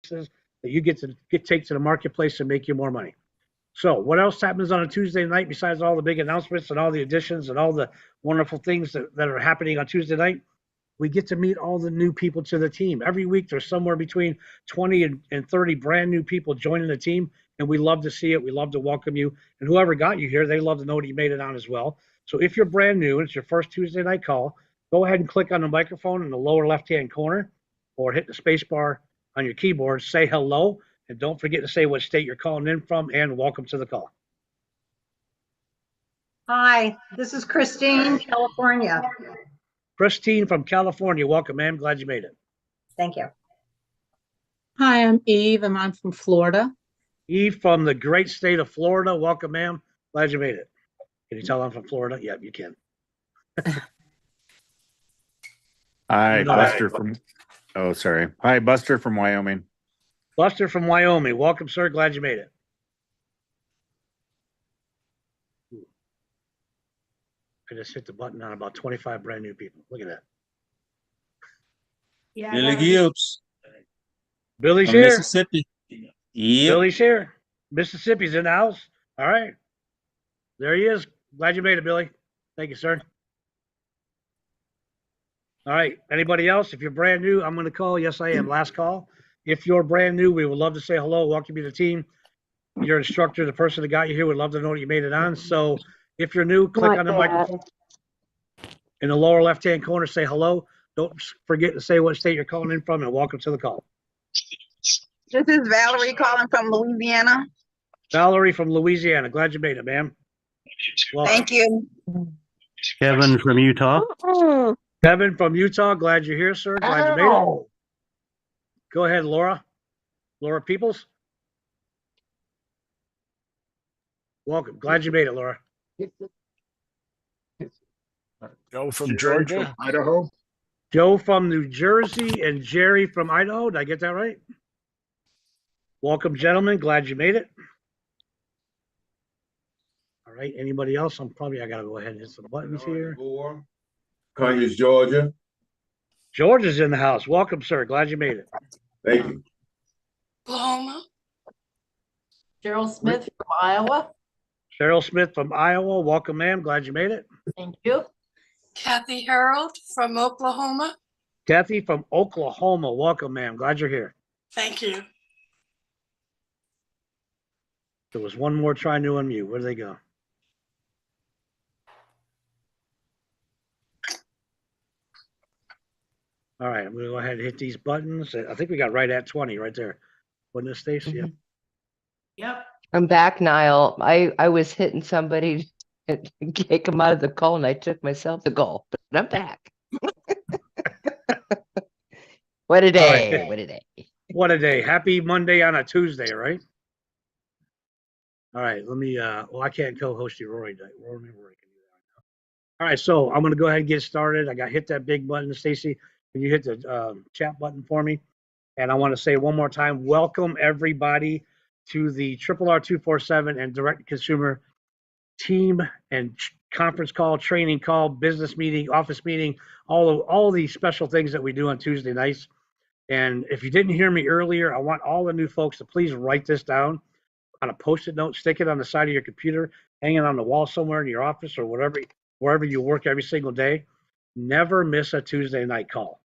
services that you get to take to the marketplace and make you more money. So what else happens on a Tuesday night besides all the big announcements and all the additions and all the wonderful things that are happening on Tuesday night? We get to meet all the new people to the team. Every week, there's somewhere between 20 and 30 brand new people joining the team, and we love to see it. We love to welcome you. And whoever got you here, they love to know that you made it on as well. So if you're brand new and it's your first Tuesday night call, go ahead and click on the microphone in the lower left-hand corner or hit the space bar on your keyboard, say hello, and don't forget to say what state you're calling in from, and welcome to the call. Hi, this is Christine, California. Christine from California, welcome, ma'am. Glad you made it. Thank you. Hi, I'm Eve, and I'm from Florida. Eve from the great state of Florida, welcome, ma'am. Glad you made it. Can you tell I'm from Florida? Yeah, you can. Hi, Buster from. Oh, sorry. Hi, Buster from Wyoming. Buster from Wyoming, welcome, sir. Glad you made it. I just hit the button on about 25 brand new people. Look at that. Yeah, Billy Gibbs Billy's from here. Mississippi. Yep. Billy's here. Mississippi's in the house. All right. There he is. Glad you made it, Billy. Thank you, sir. All right. Anybody else? If you're brand new, I'm going to call. Yes, I am. Last call. If you're brand new, we would love to say hello. Welcome you to the team. Your instructor, the person that got you here, would love to know that you made it on. So if you're new, click on the microphone. In the lower left-hand corner, say hello. Don't forget to say what state you're calling in from, and welcome to the call. This is Valerie calling from Louisiana. Valerie from Louisiana. Glad you made it, ma'am. Welcome. Thank you. Kevin from Utah. Kevin from Utah. Glad you're here, sir. Glad you made it. Go ahead, Laura. Laura Peoples. Welcome. Glad you made it, Laura. Joe from Georgia. Idaho. Joe from New Jersey and Jerry from Idaho. Did I get that right? Welcome, gentlemen. Glad you made it. All right. Anybody else? I got to go ahead and hit some buttons here. Conyers, Georgia. George is in the house. Welcome, sir. Glad you made it. Thank you. Oklahoma. Cheryl Smith from Iowa. Cheryl Smith from Iowa. Welcome, ma'am. Glad you made it. Thank you. Kathy Harold from Oklahoma. Kathy from Oklahoma. Welcome, ma'am. Glad you're here. Thank you. There was one more trying to unmute. Where did they go? All right, I'm going to go ahead and hit these buttons. I think we got right at 20 right there. Wasn't it, Stacey? Mm-hmm. Yep. I'm back, Niall. I was hitting somebody to kick them out of the call, and I took myself the goal, but I'm back. What a day. Right. What a day. What a day. Happy Monday on a Tuesday, right? All right, let me, well, I can't co-host you, Rory can do that. All right, so I'm going to go ahead and get started. I got hit that big button. Stacey, can you hit the chat button for me? And I want to say one more time, welcome everybody to the RRR247 and direct consumer team and conference call, training call, business meeting, office meeting, all these special things that we do on Tuesday nights. And if you didn't hear me earlier, I want all the new folks to please write this down on a Post-it note, stick it on the side of your computer, hang it on the wall somewhere in your office or wherever you work every single day. Never miss a Tuesday night call.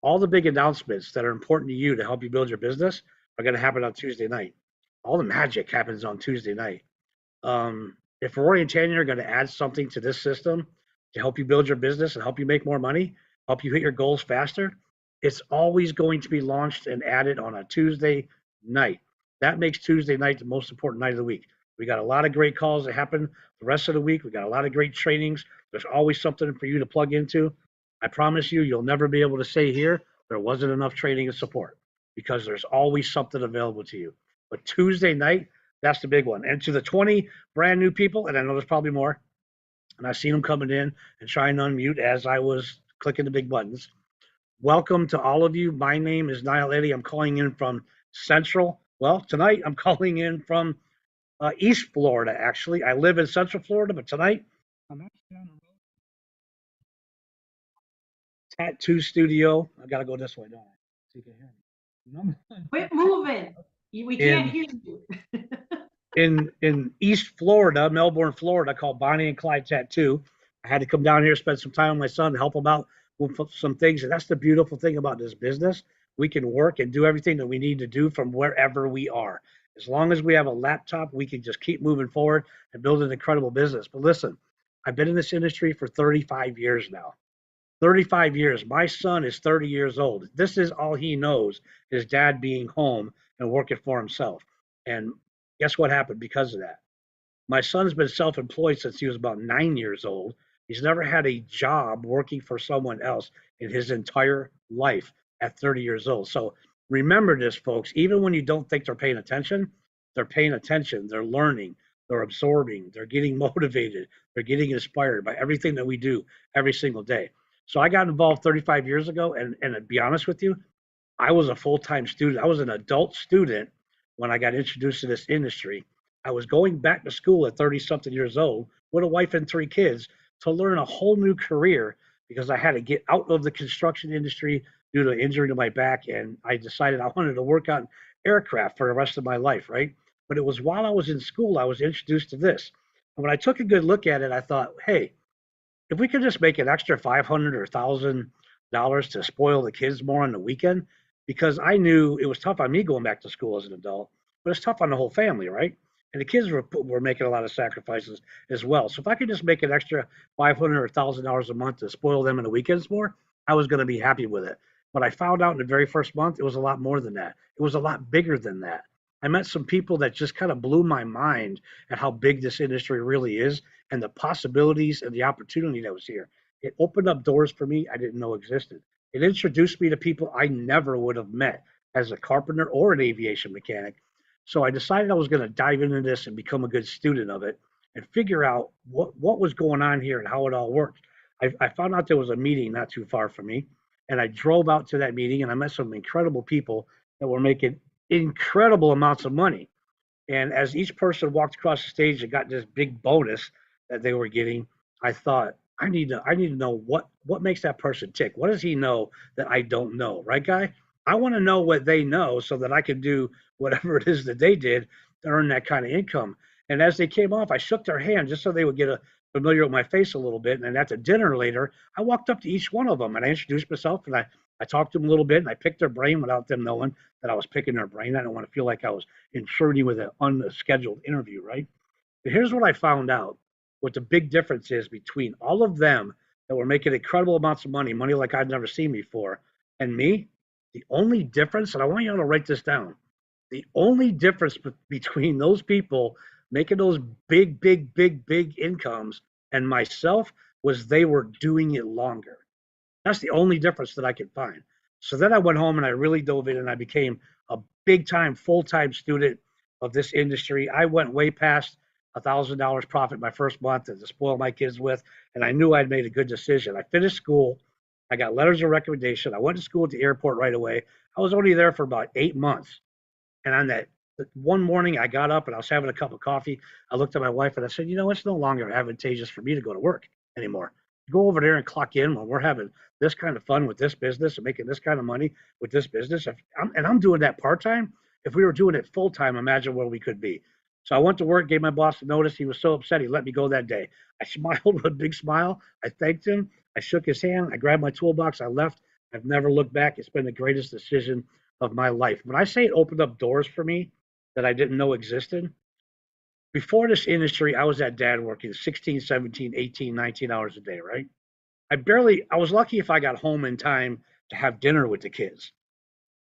All the big announcements that are important to you to help you build your business are going to happen on Tuesday night. All the magic happens on Tuesday night. If Rory and Tanya are going to add something to this system to help you build your business and help you make more money, help you hit your goals faster, it's always going to be launched and added on a Tuesday night. That makes Tuesday night the most important night of the week. We got a lot of great calls that happen the rest of the week. We got a lot of great trainings. There's always something for you to plug into. I promise you, you'll never be able to say here, there wasn't enough training and support, because there's always something available to you. But Tuesday night, that's the big one. And to the 20 brand new people, and I know there's probably more, and I've seen them coming in and trying to unmute as I was clicking the big buttons. Welcome to all of you. My name is Niall Eddy. I'm calling in from Central. Well, tonight I'm calling in from East Florida, actually. I live in Central Florida, but tonight I'm actually on the road. Tattoo studio. I got to go this way, don't I? So you can hear me. Quit moving. We can't hear you. In East Florida, Melbourne, Florida, called Bonnie and Clyde Tattoo. I had to come down here, spend some time with my son, help him out with some things. And that's the beautiful thing about this business. We can work and do everything that we need to do from wherever we are. As long as we have a laptop, we can just keep moving forward and build an incredible business. But listen, I've been in this industry for 35 years now. 35 years. My son is 30 years old. This is all he knows, his dad being home and working for himself. And guess what happened because of that? My son's been self-employed since he was about 9 years old. He's never had a job working for someone else in his entire life at 30 years old. So remember this, folks. Even when you don't think they're paying attention, they're paying attention. They're learning. They're absorbing. They're getting motivated. They're getting inspired by everything that we do every single day. So I got involved 35 years ago, and to be honest with you, I was a full-time student. I was an adult student when I got introduced to this industry. I was going back to school at 30-something years old with a wife and 3 kids to learn a whole new career because I had to get out of the construction industry due to injury to my back, and I decided I wanted to work on aircraft for the rest of my life, right? But it was while I was in school I was introduced to this. And when I took a good look at it, I thought, hey, if we could just make an extra $500 or $1,000 to spoil the kids more on the weekend, because I knew it was tough on me going back to school as an adult, but it's tough on the whole family, right? And the kids were making a lot of sacrifices as well. So if I could just make an extra $500 or $1,000 a month to spoil them on the weekends more, I was going to be happy with it. But I found out in the very first month, it was a lot more than that. It was a lot bigger than that. I met some people that just kind of blew my mind at how big this industry really is and the possibilities and the opportunity that was here. It opened up doors for me I didn't know existed. It introduced me to people I never would have met as a carpenter or an aviation mechanic. So I decided I was going to dive into this and become a good student of it and figure out what was going on here and how it all worked. I found out there was a meeting not too far from me, and I drove out to that meeting and I met some incredible people that were making incredible amounts of money. And as each person walked across the stage and got this big bonus that they were getting, I thought, I need to know what makes that person tick. What does he know that I don't know, right, Guy? I want to know what they know so that I can do whatever it is that they did to earn that kind of income. And as they came off, I shook their hand just so they would get familiar with my face a little bit. And then at the dinner later, I walked up to each one of them and I introduced myself and I talked to them a little bit and I picked their brain without them knowing that I was picking their brain. I don't want to feel like I was intruding with an unscheduled interview, right? But here's what I found out. What the big difference is between all of them that were making incredible amounts of money like I'd never seen before, and me, the only difference, and I want you all to write this down, the only difference between those people making those big incomes and myself was they were doing it longer. That's the only difference that I could find. So then I went home and I really dove in and I became a big time, full time student of this industry. I went way past $1,000 profit my first month to spoil my kids with, and I knew I'd made a good decision. I finished school. I got letters of recommendation. I went to school at the airport right away. I was only there for about 8 months. And on that one morning, I got up and I was having a cup of coffee. I looked at my wife and I said, it's no longer advantageous for me to go to work anymore. Go over there and clock in when we're having this kind of fun with this business and making this kind of money with this business. I'm doing that part-time. If we were doing it full-time, imagine where we could be. So I went to work, gave my boss a notice. He was so upset, he let me go that day. I smiled with a big smile. I thanked him. I shook his hand. I grabbed my toolbox. I left. I've never looked back. It's been the greatest decision of my life. When I say it opened up doors for me that I didn't know existed, before this industry, I was that dad working 16, 17, 18, 19 hours a day, right? I was lucky if I got home in time to have dinner with the kids.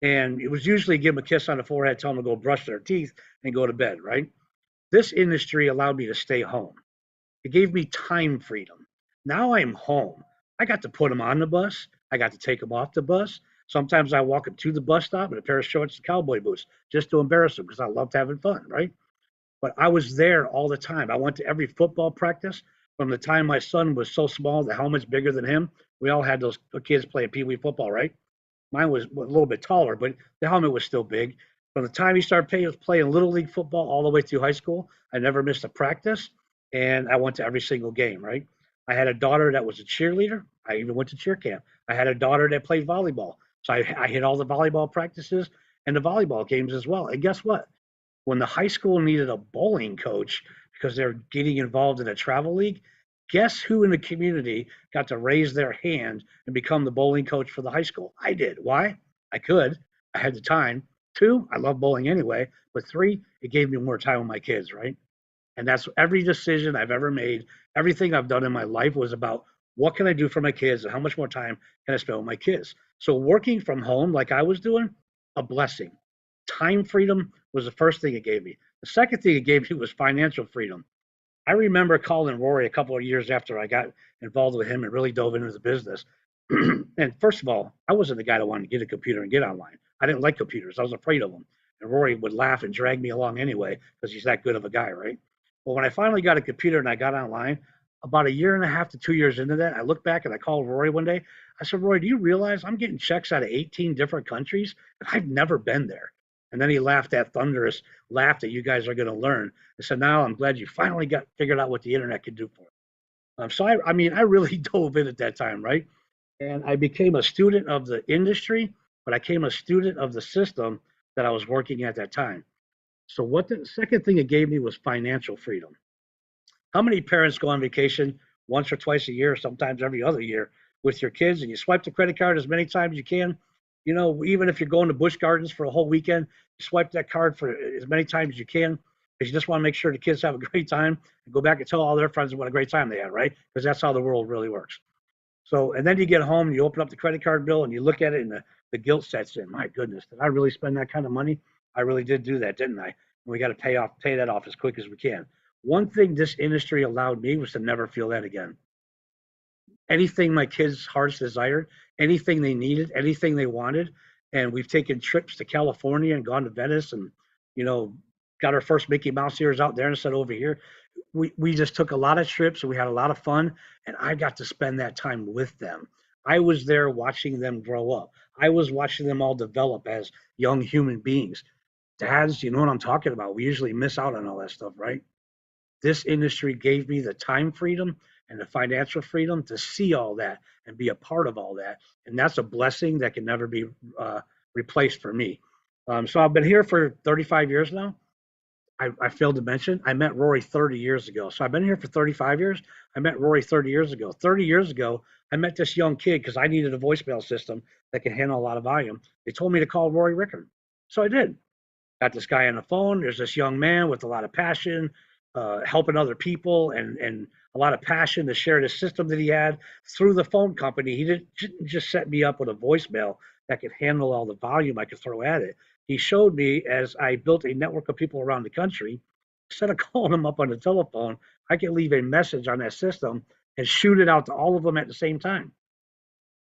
And it was usually give them a kiss on the forehead, tell them to go brush their teeth and go to bed, right? This industry allowed me to stay home. It gave me time freedom. Now I'm home. I got to put them on the bus. I got to take them off the bus. Sometimes I walk them to the bus stop in a pair of shorts and cowboy boots just to embarrass them because I loved having fun, right? But I was there all the time. I went to every football practice. From the time my son was so small, the helmet's bigger than him. We all had those kids playing Pee Wee football, right? Mine was a little bit taller, but the helmet was still big. From the time he started playing Little League football all the way through high school, I never missed a practice, and I went to every single game, right? I had a daughter that was a cheerleader. I even went to cheer camp. I had a daughter that played volleyball. So I hit all the volleyball practices, and the volleyball games as well. And guess what? When the high school needed a bowling coach because they're getting involved in a travel league, guess who in the community got to raise their hand and become the bowling coach for the high school? I did. Why? I could. I had the time. 2, I love bowling anyway. But 3, it gave me more time with my kids, right? And that's every decision I've ever made. Everything I've done in my life was about what can I do for my kids and how much more time can I spend with my kids. So working from home like I was doing, a blessing. Time freedom was the first thing it gave me. The second thing it gave me was financial freedom. I remember calling Rory a couple of years after I got involved with him and really dove into the business. And first of all, I wasn't the guy that wanted to get a computer and get online. I didn't like computers. I was afraid of them. And Rory would laugh and drag me along anyway because he's that good of a guy, right? Well, when I finally got a computer and I got online, about a year and a half to 2 years into that, I looked back and I called Rory one day. I said, Rory, do you realize I'm getting checks out of 18 different countries? And I've never been there. And then he laughed that thunderous laugh that you guys are going to learn. I said, now I'm glad you finally got figured out what the internet could do for you. So I mean, I really dove in at that time, right? And I became a student of the industry, but I became a student of the system that I was working at that time. So what the second thing it gave me was financial freedom. How many parents go on vacation once or twice a year, sometimes every other year with your kids, and you swipe the credit card as many times as you can? You know, even if you're going to Busch Gardens for a whole weekend, you swipe that card for as many times as you can because you just want to make sure the kids have a great time and go back and tell all their friends what a great time they had, right? Because that's how the world really works. So, and then you get home and you open up the credit card bill and you look at it and the guilt sets in. My goodness, did I really spend that kind of money? I really did do that, didn't I? And we got to pay that off as quick as we can. One thing this industry allowed me was to never feel that again. Anything my kids' hearts desired, anything they needed, anything they wanted. And we've taken trips to California and gone to Venice and, you know, got our first Mickey Mouse ears out there instead of over here. We just took a lot of trips and we had a lot of fun. And I got to spend that time with them. I was there watching them grow up. I was watching them all develop as young human beings. Dads, you know what I'm talking about. We usually miss out on all that stuff, right? This industry gave me the time freedom and the financial freedom to see all that and be a part of all that. And that's a blessing that can never be replaced for me. So I've been here for 35 years now. I failed to mention, I met Rory 30 years ago. So I've been here for 35 years. I met Rory 30 years ago. 30 years ago, I met this young kid because I needed a voicemail system that can handle a lot of volume. They told me to call Rory Ricord. So I did. Got this guy on the phone. There's this young man with a lot of passion, helping other people and a lot of passion to share the system that he had through the phone company. He didn't just set me up with a voicemail that could handle all the volume I could throw at it. He showed me as I built a network of people around the country, instead of calling them up on the telephone, I could leave a message on that system and shoot it out to all of them at the same time.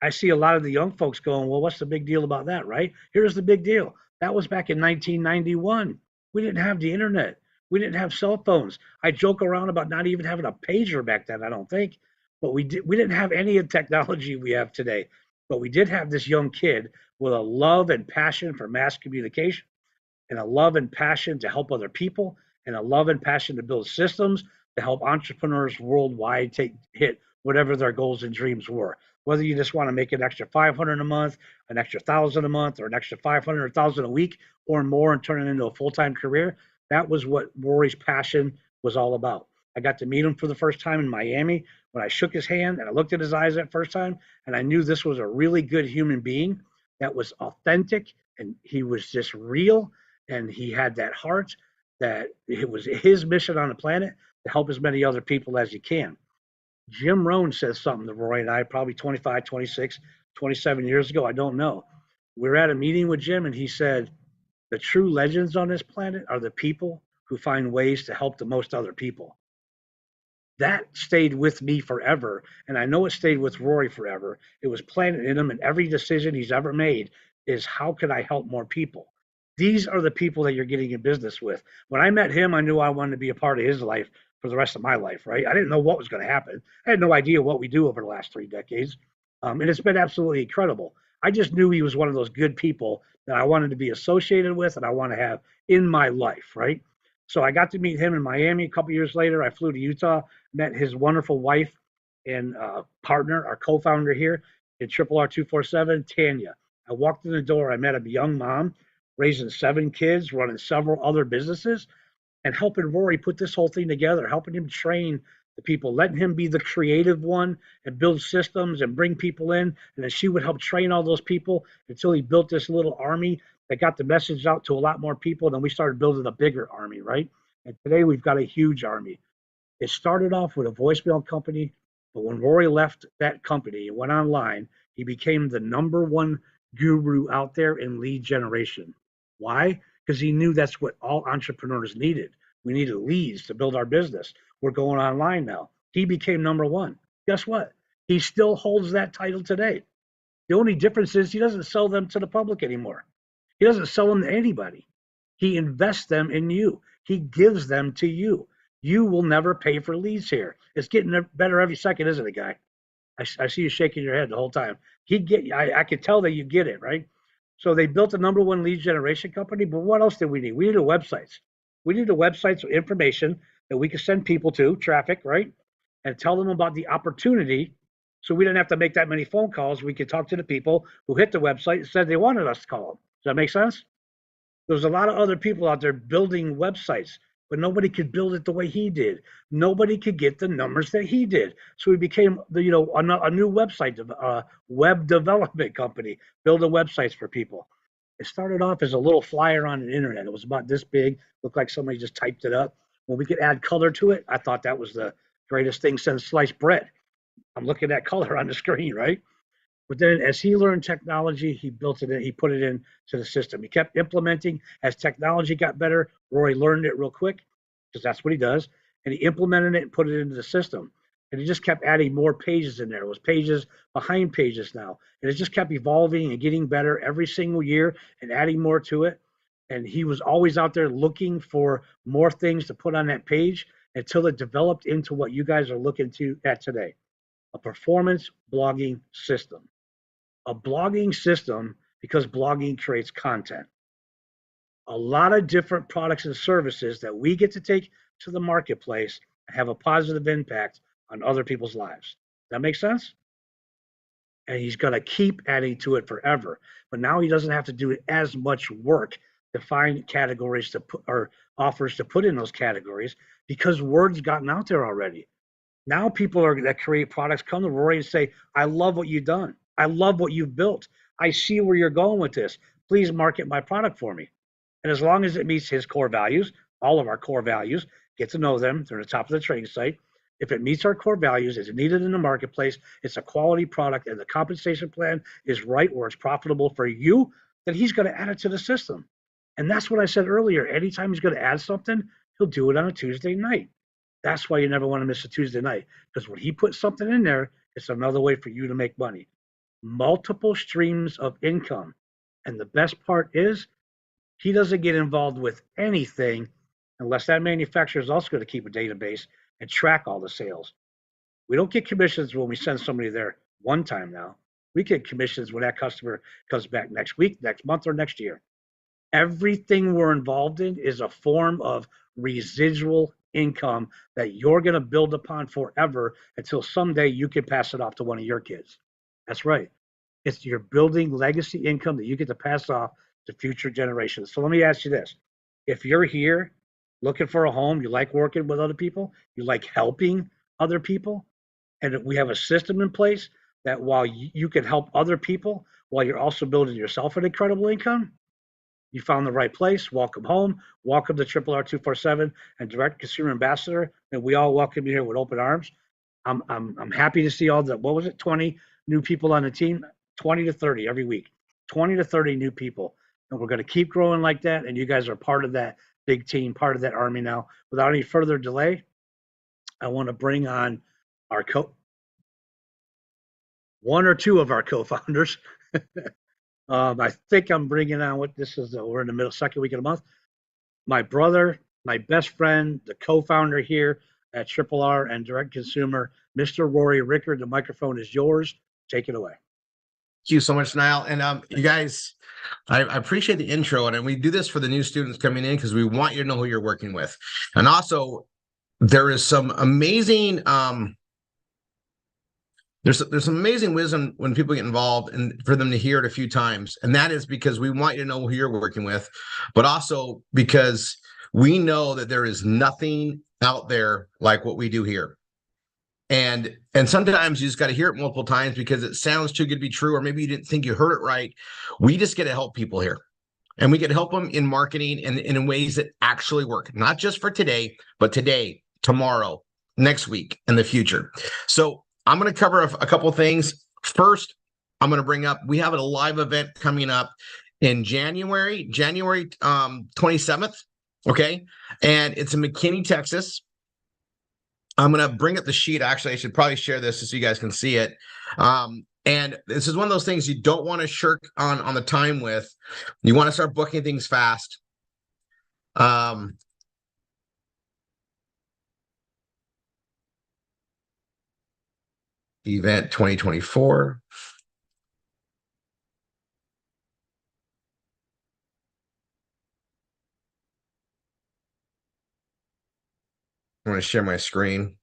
I see a lot of the young folks going, well, what's the big deal about that, right? Here's the big deal. That was back in 1991. We didn't have the internet. We didn't have cell phones. I joke around about not even having a pager back then, I don't think. But we didn't have any of the technology we have today. But we did have this young kid with a love and passion for mass communication and a love and passion to help other people and a love and passion to build systems to help entrepreneurs worldwide hit whatever their goals and dreams were. Whether you just want to make an extra 500 a month, an extra 1,000 a month, or an extra 500,000 a week or more and turn it into a full-time career, that was what Rory's passion was all about. I got to meet him for the first time in Miami when I shook his hand and I looked at his eyes that first time, and I knew this was a really good human being that was authentic and he was just real and he had that heart that it was his mission on the planet to help as many other people as he can. Jim Rohn says something to Roy and I probably 25, 26, 27 years ago. I don't know. We were at a meeting with Jim and he said, the true legends on this planet are the people who find ways to help the most other people. That stayed with me forever. And I know it stayed with Rory forever. It was planted in him, and every decision he's ever made is how can I help more people? These are the people that you're getting in business with. When I met him, I knew I wanted to be a part of his life for the rest of my life, right? I didn't know what was going to happen. I had no idea what we do over the last 3 decades. And it's been absolutely incredible. I just knew he was one of those good people that I wanted to be associated with and I want to have in my life, right? So I got to meet him in Miami. A couple years later, I flew to Utah, met his wonderful wife and partner, our co-founder here in RRR247, Tanya. I walked in the door. I met a young mom raising 7 kids, running several other businesses, and helping Rory put this whole thing together, helping him train the people, letting him be the creative one and build systems and bring people in. And then she would help train all those people until he built this little army that got the message out to a lot more people. And then we started building a bigger army, right? And today we've got a huge army. It started off with a voicemail company, but when Rory left that company and went online, he became the #1 guru out there in lead generation. Why? Because he knew that's what all entrepreneurs needed. We needed leads to build our business. We're going online now. He became #1. Guess what? He still holds that title today. The only difference is he doesn't sell them to the public anymore. He doesn't sell them to anybody. He invests them in you. He gives them to you. You will never pay for leads here. It's getting better every second, isn't it, guy? I see you shaking your head the whole time. I could tell that you get it, right? So they built a #1 lead generation company, but what else did we need? We needed websites. We needed websites with information that we could send people to, traffic, right? And tell them about the opportunity. So we didn't have to make that many phone calls. We could talk to the people who hit the website and said they wanted us to call them. Does that make sense? There's a lot of other people out there building websites, but nobody could build it the way he did. Nobody could get the numbers that he did. So he became a new website, web development company, building websites for people. It started off as a little flyer on the internet. It was about this big, looked like somebody just typed it up. When we could add color to it, I thought that was the greatest thing since sliced bread. I'm looking at color on the screen, right? But then as he learned technology, he built it in, he put it into the system. He kept implementing. As technology got better, Rory learned it real quick because that's what he does. And he implemented it and put it into the system. And he just kept adding more pages in there. It was pages behind pages now. And it just kept evolving and getting better every single year and adding more to it. And he was always out there looking for more things to put on that page until it developed into what you guys are looking at today, a performance blogging system. A blogging system because blogging creates content. A lot of different products and services that we get to take to the marketplace and have a positive impact on other people's lives. That makes sense? And he's going to keep adding to it forever. But now he doesn't have to do as much work to find categories to put or offers to put in those categories because word's gotten out there already. Now people that create products come to Rory and say, I love what you've done. I love what you've built. I see where you're going with this. Please market my product for me. And as long as it meets his core values, all of our core values, get to know them. They're at the top of the training site. If it meets our core values, it's needed in the marketplace, it's a quality product, and the compensation plan is right where it's profitable for you, then he's going to add it to the system. And that's what I said earlier. Anytime he's going to add something, he'll do it on a Tuesday night. That's why you never want to miss a Tuesday night. Because when he puts something in there, it's another way for you to make money. Multiple streams of income. And the best part is he doesn't get involved with anything unless that manufacturer is also going to keep a database and track all the sales. We don't get commissions when we send somebody there one time now. We get commissions when that customer comes back next week, next month, or next year. Everything we're involved in is a form of residual income that you're going to build upon forever until someday you can pass it off to one of your kids. That's right. You're building legacy income that you get to pass off to future generations. So let me ask you this. If you're here looking for a home, you like working with other people, you like helping other people, and we have a system in place that while you can help other people, while you're also building yourself an incredible income, you found the right place. Welcome home. Welcome to RRR247 and Direct Consumer Ambassador. And we all welcome you here with open arms. I'm happy to see all the, 20 new people on the team, 20 to 30 every week, 20 to 30 new people. And we're going to keep growing like that. And you guys are part of that big team, part of that army now. Without any further delay, I want to bring on our one or two of our co-founders. I think I'm bringing on we're in the middle, second week of the month. My brother, my best friend, the co-founder here at RRR and Direct Consumer, Mr. Rory Ricord. The microphone is yours. Take it away. Thank you so much, Niall. And you guys, I appreciate the intro. And we do this for the new students coming in because we want you to know who you're working with. And also, there is some amazing there's some amazing wisdom when people get involved, and for them to hear it a few times. And that is because we want you to know who you're working with, but also because we know that there is nothing out there like what we do here. And sometimes you just got to hear it multiple times because it sounds too good to be true, or maybe you didn't think you heard it right. We just get to help people here. And we can help them in marketing and in ways that actually work, not just for today, but today, tomorrow, next week, and the future. So I'm going to cover a couple of things. First, I'm going to bring up, we have a live event coming up in January 27th. Okay. And it's in McKinney, Texas. I'm going to bring up the sheet. Actually, I should probably share this so you guys can see it. And this is one of those things you don't want to shirk on the time with. You want to start booking things fast. Event 2024. I'm going to share my screen.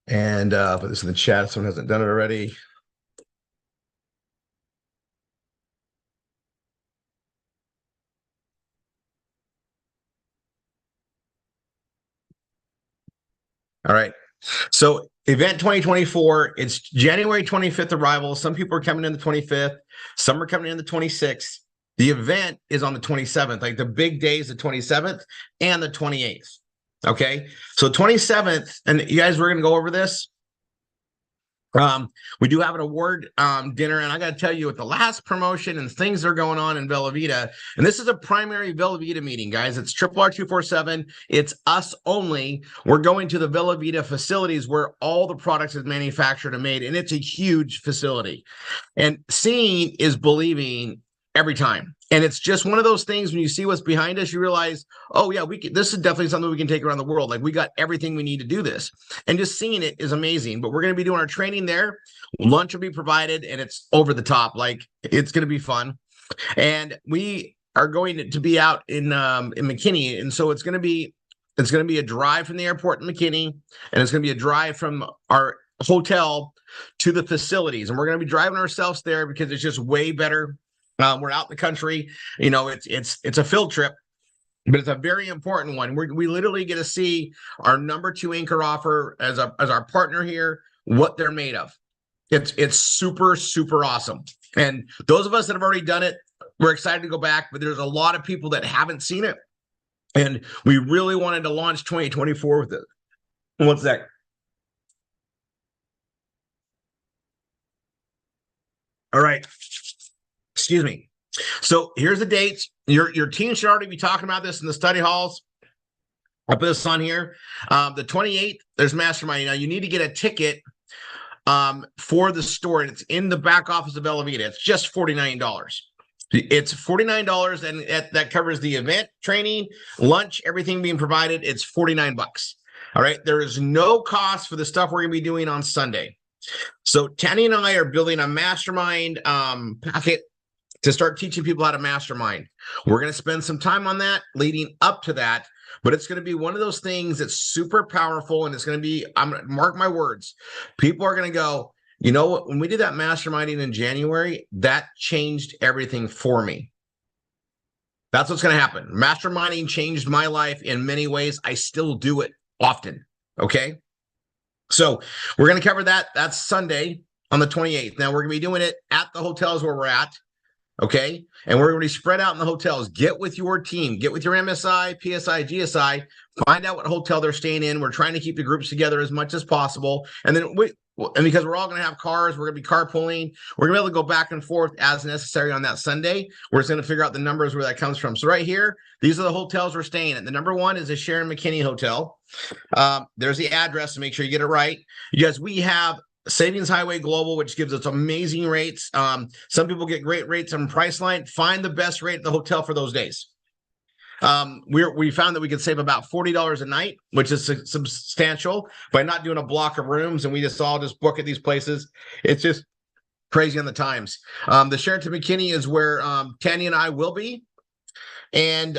And put this in the chat if someone hasn't done it already. All right. So event 2024, it's January 25th arrival. Some people are coming in the 25th. Some are coming in the 26th. The event is on the 27th. Like the big days, the 27th and the 28th. Okay. So 27th, and you guys, we're going to go over this. We do have an award dinner, and I got to tell you, with the last promotion and things that are going on in Bella Vita, and this is a primary Bella Vita meeting, guys. It's RRR247. It's us only. We're going to the Bella Vita facilities where all the products is manufactured and made, and it's a huge facility. And seeing is believing every time. And it's just one of those things when you see what's behind us, you realize, oh yeah, this is definitely something we can take around the world. Like we got everything we need to do this. And just seeing it is amazing. But we're going to be doing our training there. Lunch will be provided, and it's over the top. Like it's going to be fun. And we are going to be out in McKinney. And so it's going to be a drive from the airport in McKinney, and it's going to be a drive from our hotel to the facilities. And we're going to be driving ourselves there because it's just way better. We're out in the country, you know, it's a field trip, but it's a very important one. We literally get to see our number 2 anchor offer as our partner here, what they're made of. It's super, super awesome. And those of us that have already done it, we're excited to go back, but there's a lot of people that haven't seen it. And we really wanted to launch 2024 with it. One sec. All right. Excuse me. So here's the dates. Your team should already be talking about this in the study halls. I put this on here. The 28th, there's Mastermind. Now you need to get a ticket for the store, and it's in the back office of Bella Vita. It's just $49. It's $49, and that covers the event, training, lunch, everything being provided. It's $49. All right. There is no cost for the stuff we're going to be doing on Sunday. So Tanny and I are building a mastermind packet to start teaching people how to mastermind. We're going to spend some time on that leading up to that, but it's going to be one of those things that's super powerful, and it's going to be, I'm going to mark my words. People are going to go, you know what, when we did that masterminding in January, that changed everything for me. That's what's going to happen. Masterminding changed my life in many ways. I still do it often. Okay. So we're going to cover that. That's Sunday on the 28th. Now we're going to be doing it at the hotels where we're at. Okay. And we're going to be spread out in the hotels. Get with your team, get with your MSI, PSI, GSI, find out what hotel they're staying in. We're trying to keep the groups together as much as possible. And then and because we're all going to have cars, we're going to be carpooling. We're going to be able to go back and forth as necessary on that Sunday. We're just going to figure out the numbers where that comes from. So right here, these are the hotels we're staying at. The number 1 is the Sharon McKinney Hotel. There's the address to make sure you get it right. You guys, we have Savings Highway Global, which gives us amazing rates. Some people get great rates on Priceline. Find the best rate at the hotel for those days. We found that we could save about $40 a night, which is substantial by not doing a block of rooms, and we just all book at these places. It's just crazy on the times. The Sheraton McKinney is where Tanya and I will be, and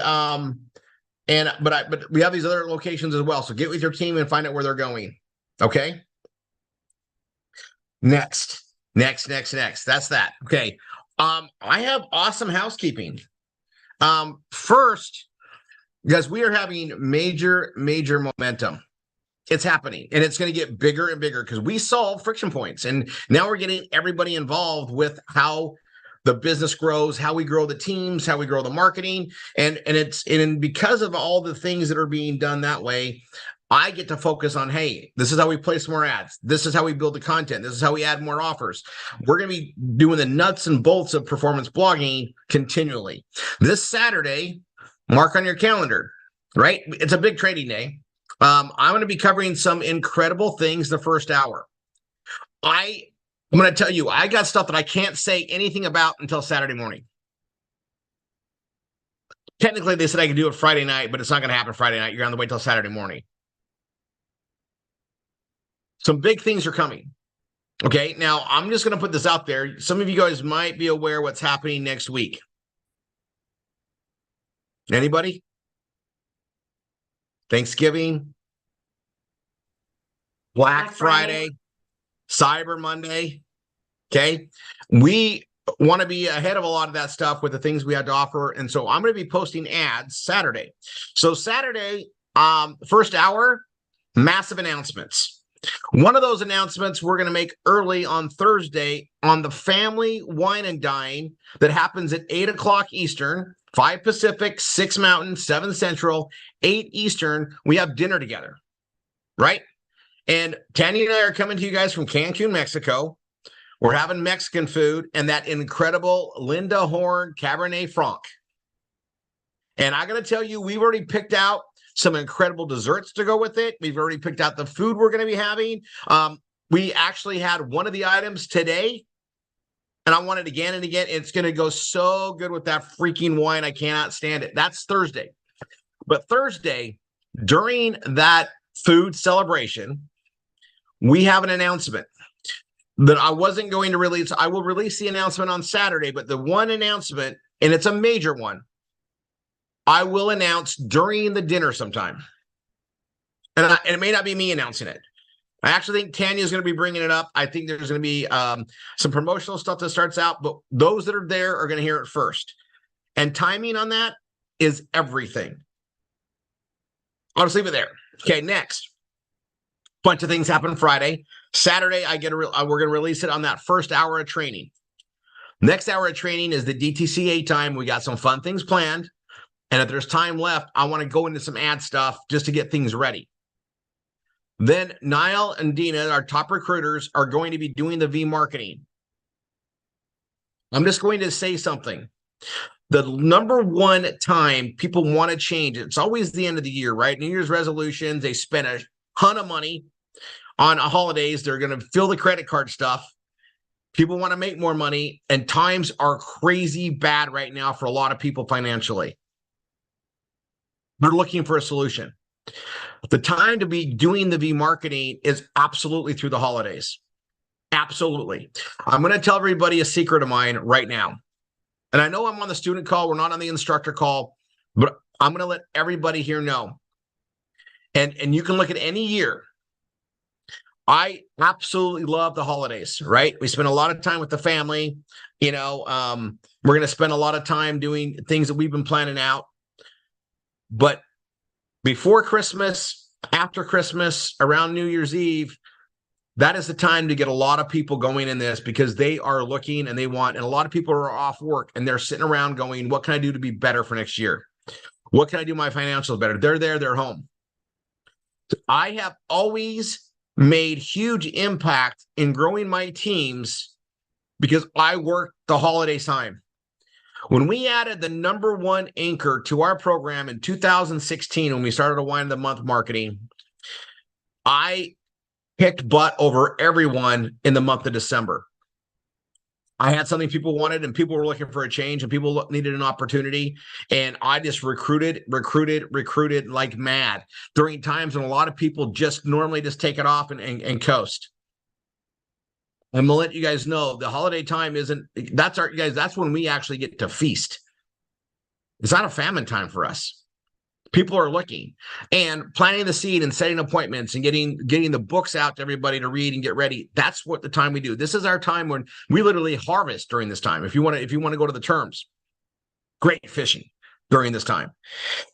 But we have these other locations as well. So get with your team and find out where they're going. Okay. Next. That's that. Okay. I have awesome housekeeping. First, guys, we are having major momentum. It's happening, and it's going to get bigger and bigger because we solve friction points, and now we're getting everybody involved with how the business grows, how we grow the teams, how we grow the marketing, and because of all the things that are being done that way, I get to focus on, hey, this is how we place more ads. This is how we build the content. This is how we add more offers. We're going to be doing the nuts and bolts of performance blogging continually. This Saturday, mark on your calendar, right? It's a big trading day. I'm going to be covering some incredible things the first hour. I'm going to tell you, I got stuff that I can't say anything about until Saturday morning. Technically, they said I could do it Friday night, but it's not going to happen Friday night. You're going to wait till Saturday morning. Some big things are coming. Okay, now I'm just going to put this out there. Some of you guys might be aware what's happening next week. Anybody? Thanksgiving, Black Friday, Cyber Monday. Okay. We want to be ahead of a lot of that stuff with the things we had to offer. And so I'm going to be posting ads Saturday. So Saturday, first hour, massive announcements. One of those announcements we're going to make early on Thursday on the family wine and dine that happens at 8:00 Eastern, 5 Pacific, 6 Mountain, 7 Central, 8 Eastern. We have dinner together, right? And Tanya and I are coming to you guys from Cancun, Mexico. We're having Mexican food and that incredible Linda Horn Cabernet Franc. And I got to tell you, we've already picked out some incredible desserts to go with it. We've already picked out the food we're going to be having. We actually had one of the items today, and I want it again and again. It's going to go so good with that freaking wine. I cannot stand it. That's Thursday. But Thursday, during that food celebration, we have an announcement that I wasn't going to release. I will release the announcement on Saturday, but the one announcement, and it's a major one, I will announce during the dinner sometime. And it may not be me announcing it. I actually think Tanya's going to be bringing it up. I think there's going to be some promotional stuff that starts out, but those that are there are going to hear it first. And timing on that is everything. I'll just leave it there. Okay, next. Bunch of things happen Friday. Saturday, we're going to release it on that first hour of training. Next hour of training is the DTCA time. We got some fun things planned. And if there's time left, I want to go into some ad stuff just to get things ready. Then Niall and Dina, our top recruiters, are going to be doing the V marketing. I'm just going to say something. The number one time people want to change, it's always the end of the year, right? New Year's resolutions, they spend a ton of money on holidays. They're going to fill the credit card stuff. People want to make more money, and times are crazy bad right now for a lot of people financially. They're looking for a solution. The time to be doing the V marketing is absolutely through the holidays. Absolutely. I'm going to tell everybody a secret of mine right now. And I know I'm on the student call. We're not on the instructor call, but I'm going to let everybody here know. And you can look at any year. I absolutely love the holidays, right? We spend a lot of time with the family. We're going to spend a lot of time doing things that we've been planning out. But before Christmas, after Christmas, around New Year's Eve, that is the time to get a lot of people going in this because they are looking and and a lot of people are off work and they're sitting around going, what can I do to be better for next year? What can I do my financials better? They're home. I have always made huge impact in growing my teams because I work the holiday time. When we added the number one anchor to our program in 2016, when we started a wine of the month marketing, I kicked butt over everyone in the month of December. I had something people wanted and people were looking for a change and people needed an opportunity. And I just recruited like mad during times when a lot of people just normally just take it off and coast. I'm gonna let you guys know the holiday time that's when we actually get to feast. It's not a famine time for us. People are looking, and planting the seed and setting appointments and getting the books out to everybody to read and get ready. That's what the time we do. This is our time when we literally harvest during this time. If you want to go to the terms, great fishing during this time.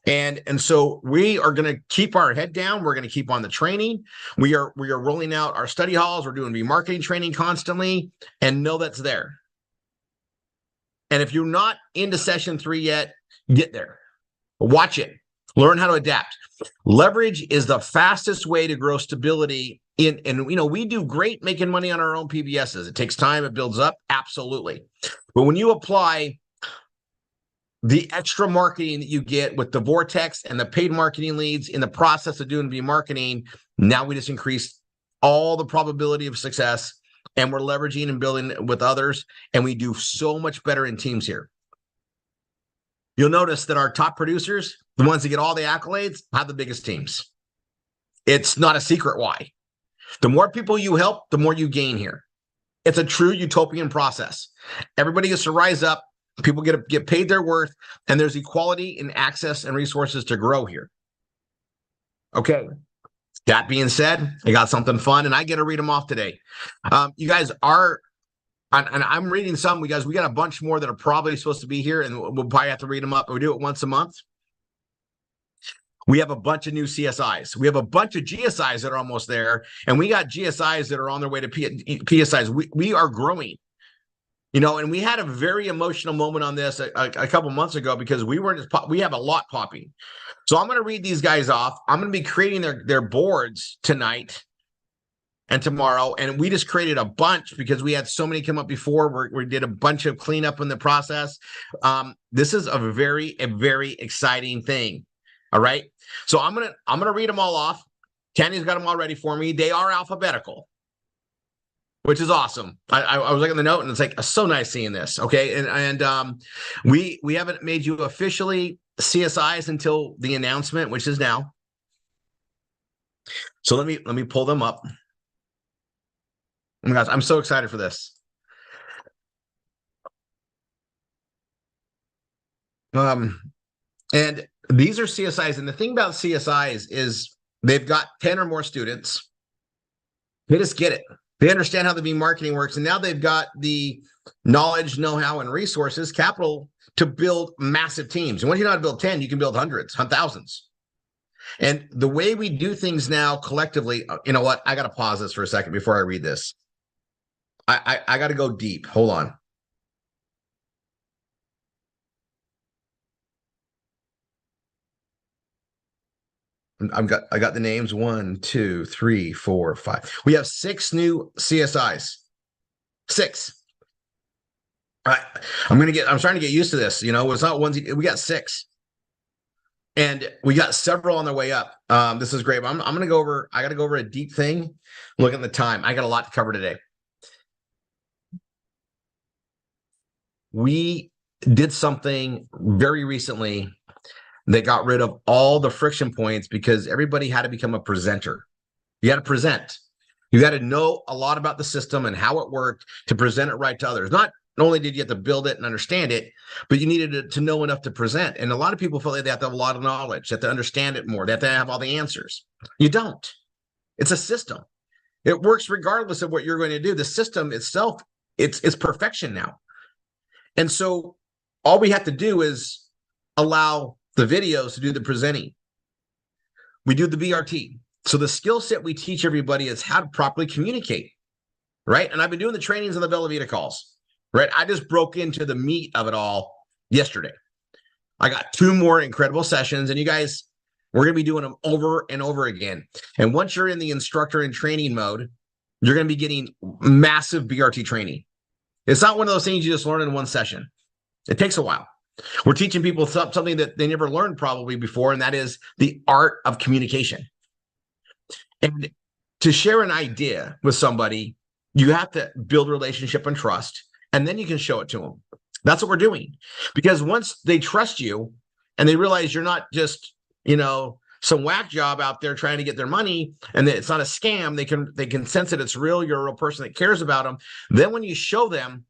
And so we are going to keep our head down. We're going to keep on the training. We are rolling out our study halls. We're doing remarketing training constantly, and know that's there. And if you're not into session 3 yet, get there. Watch it. Learn how to adapt. Leverage is the fastest way to grow stability and we do great making money on our own PBSs. It takes time, it builds up, absolutely. But when you apply the extra marketing that you get with the Vortex and the paid marketing leads in the process of doing marketing, now we just increase all the probability of success, and we're leveraging and building with others, and we do so much better in teams here. You'll notice that our top producers, the ones that get all the accolades, have the biggest teams. It's not a secret why. The more people you help, the more you gain here. It's a true utopian process. Everybody gets to rise up. People get paid their worth, and there's equality in access and resources to grow here. Okay. That being said, I got something fun, and I get to read them off today. You guys are, and I'm reading some. We got a bunch more that are probably supposed to be here, and we'll probably have to read them up. We do it once a month. We have a bunch of new CSIs. We have a bunch of GSIs that are almost there, and we got GSIs that are on their way to PSIs. We are growing. And we had a very emotional moment on this a couple months ago because we have a lot popping. So I'm going to read these guys off. I'm going to be creating their boards tonight and tomorrow. And we just created a bunch because we had so many come up before. We did a bunch of cleanup in the process. This is a very exciting thing. All right. So I'm going to read them all off. Kenny's got them all ready for me. They are alphabetical, which is awesome. I was looking at the note, and it's like so nice seeing this. Okay, and we haven't made you officially CSIs until the announcement, which is now. So let me pull them up. Oh my gosh, I'm so excited for this. And these are CSIs, and the thing about CSIs is they've got 10 or more students. They just get it. They understand how the marketing works, and now they've got the knowledge, know-how, and resources, capital to build massive teams. And once you know how to build 10, you can build hundreds, thousands. And the way we do things now collectively, you know what? I got to pause this for a second before I read this. I got to go deep. Hold on. I got the names 1, 2, 3, 4, 5. We have 6 new CSIs. 6. All right. I'm trying to get used to this. It's not ones. We got 6. And we got several on their way up. This is great. I'm going to go over. I got to go over a deep thing. Look at the time. I got a lot to cover today. We did something very recently. They got rid of all the friction points because everybody had to become a presenter. You got to present. You got to know a lot about the system and how it worked to present it right to others. Not only did you have to build it and understand it, but you needed to know enough to present. And a lot of people feel like they have to have a lot of knowledge, they have to understand it more, they have to have all the answers. You don't. It's a system. It works regardless of what you're going to do. The system itself, it's perfection now. And so all we have to do is allow the videos to do the presenting. We do the BRT. So the skill set we teach everybody is how to properly communicate, right? And I've been doing the trainings on the Bella Vita calls, right? I just broke into the meat of it all yesterday. I got 2 more incredible sessions, and you guys, we're going to be doing them over and over again. And once you're in the instructor and training mode, you're going to be getting massive BRT training. It's not one of those things you just learn in one session. It takes a while. We're teaching people something that they never learned probably before, and that is the art of communication. And to share an idea with somebody, you have to build relationship and trust, and then you can show it to them. That's what we're doing. Because once they trust you and they realize you're not just, some whack job out there trying to get their money, and that it's not a scam, they can sense that it's real, you're a real person that cares about them. Then when you show them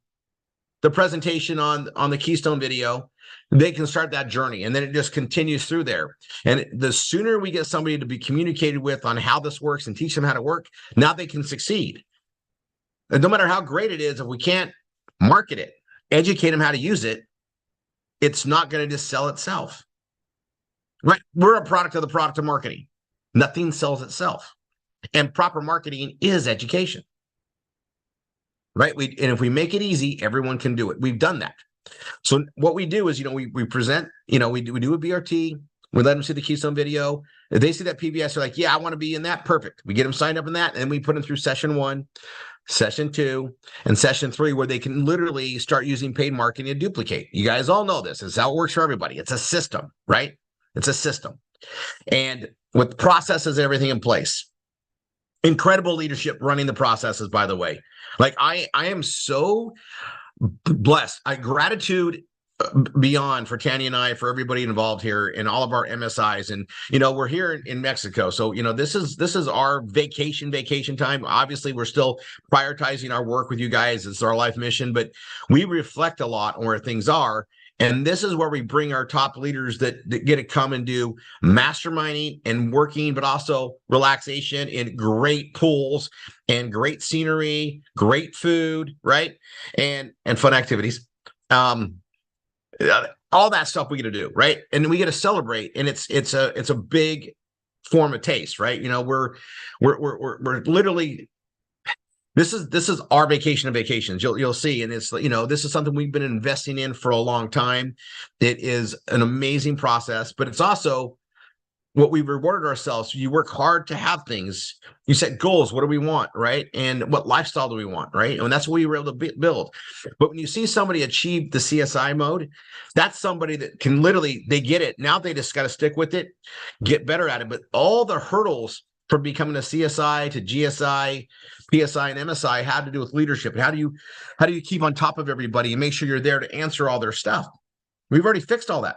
the presentation on the Keystone video, they can start that journey, and then it just continues through there. And the sooner we get somebody to be communicated with on how this works and teach them how to work, now they can succeed. And no matter how great it is, if we can't market it, educate them how to use it, it's not going to just sell itself. Right? We're a product of the product of marketing. Nothing sells itself. And proper marketing is education. Right? And if we make it easy, everyone can do it. We've done that. So what we do is, we present, we do a BRT, we let them see the Keystone video. If they see that PBS, they're like, yeah, I want to be in that. Perfect. We get them signed up in that, and we put them through session 1, session 2, and session 3, where they can literally start using paid marketing to duplicate. You guys all know this. It's how it works for everybody. It's a system, right? It's a system. And with processes, everything in place. Incredible leadership running the processes, by the way. Like I am so blessed. Gratitude beyond for Tanya and I, for everybody involved here, and all of our MSIs. And we're here in Mexico, so this is our vacation time. Obviously, we're still prioritizing our work with you guys. It's our life mission, but we reflect a lot on where things are. And this is where we bring our top leaders that get to come and do masterminding and working, but also relaxation in great pools and great scenery, great food, right? And fun activities. All that stuff we get to do, right? And we get to celebrate, and it's a big form of taste, right? We're literally, this is our vacation of vacations. You'll see, and it's this is something we've been investing in for a long time. It is an amazing process, but it's also what we rewarded ourselves. You work hard to have things. You set goals. What do we want, right? And what lifestyle do we want, right? And that's what we were able to build. But when you see somebody achieve the CSI mode, that's somebody that can literally, they get it. Now they just got to stick with it, get better at it. But all the hurdles from becoming a CSI to GSI, PSI, and MSI had to do with leadership. How do you keep on top of everybody and make sure you're there to answer all their stuff? We've already fixed all that.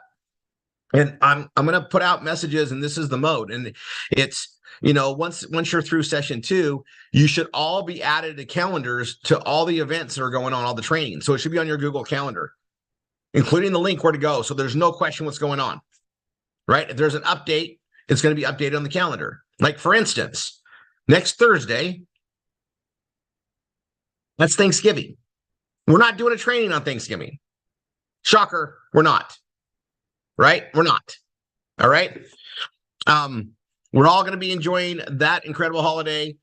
And I'm going to put out messages, and this is the mode. And it's, once you're through session 2, you should all be added to calendars to all the events that are going on, all the training. So it should be on your Google Calendar, including the link where to go. So there's no question what's going on, right? If there's an update, it's going to be updated on the calendar. Like, for instance, next Thursday, that's Thanksgiving. We're not doing a training on Thanksgiving. Shocker, we're not. Right? We're not. All right. We're all going to be enjoying that incredible holiday.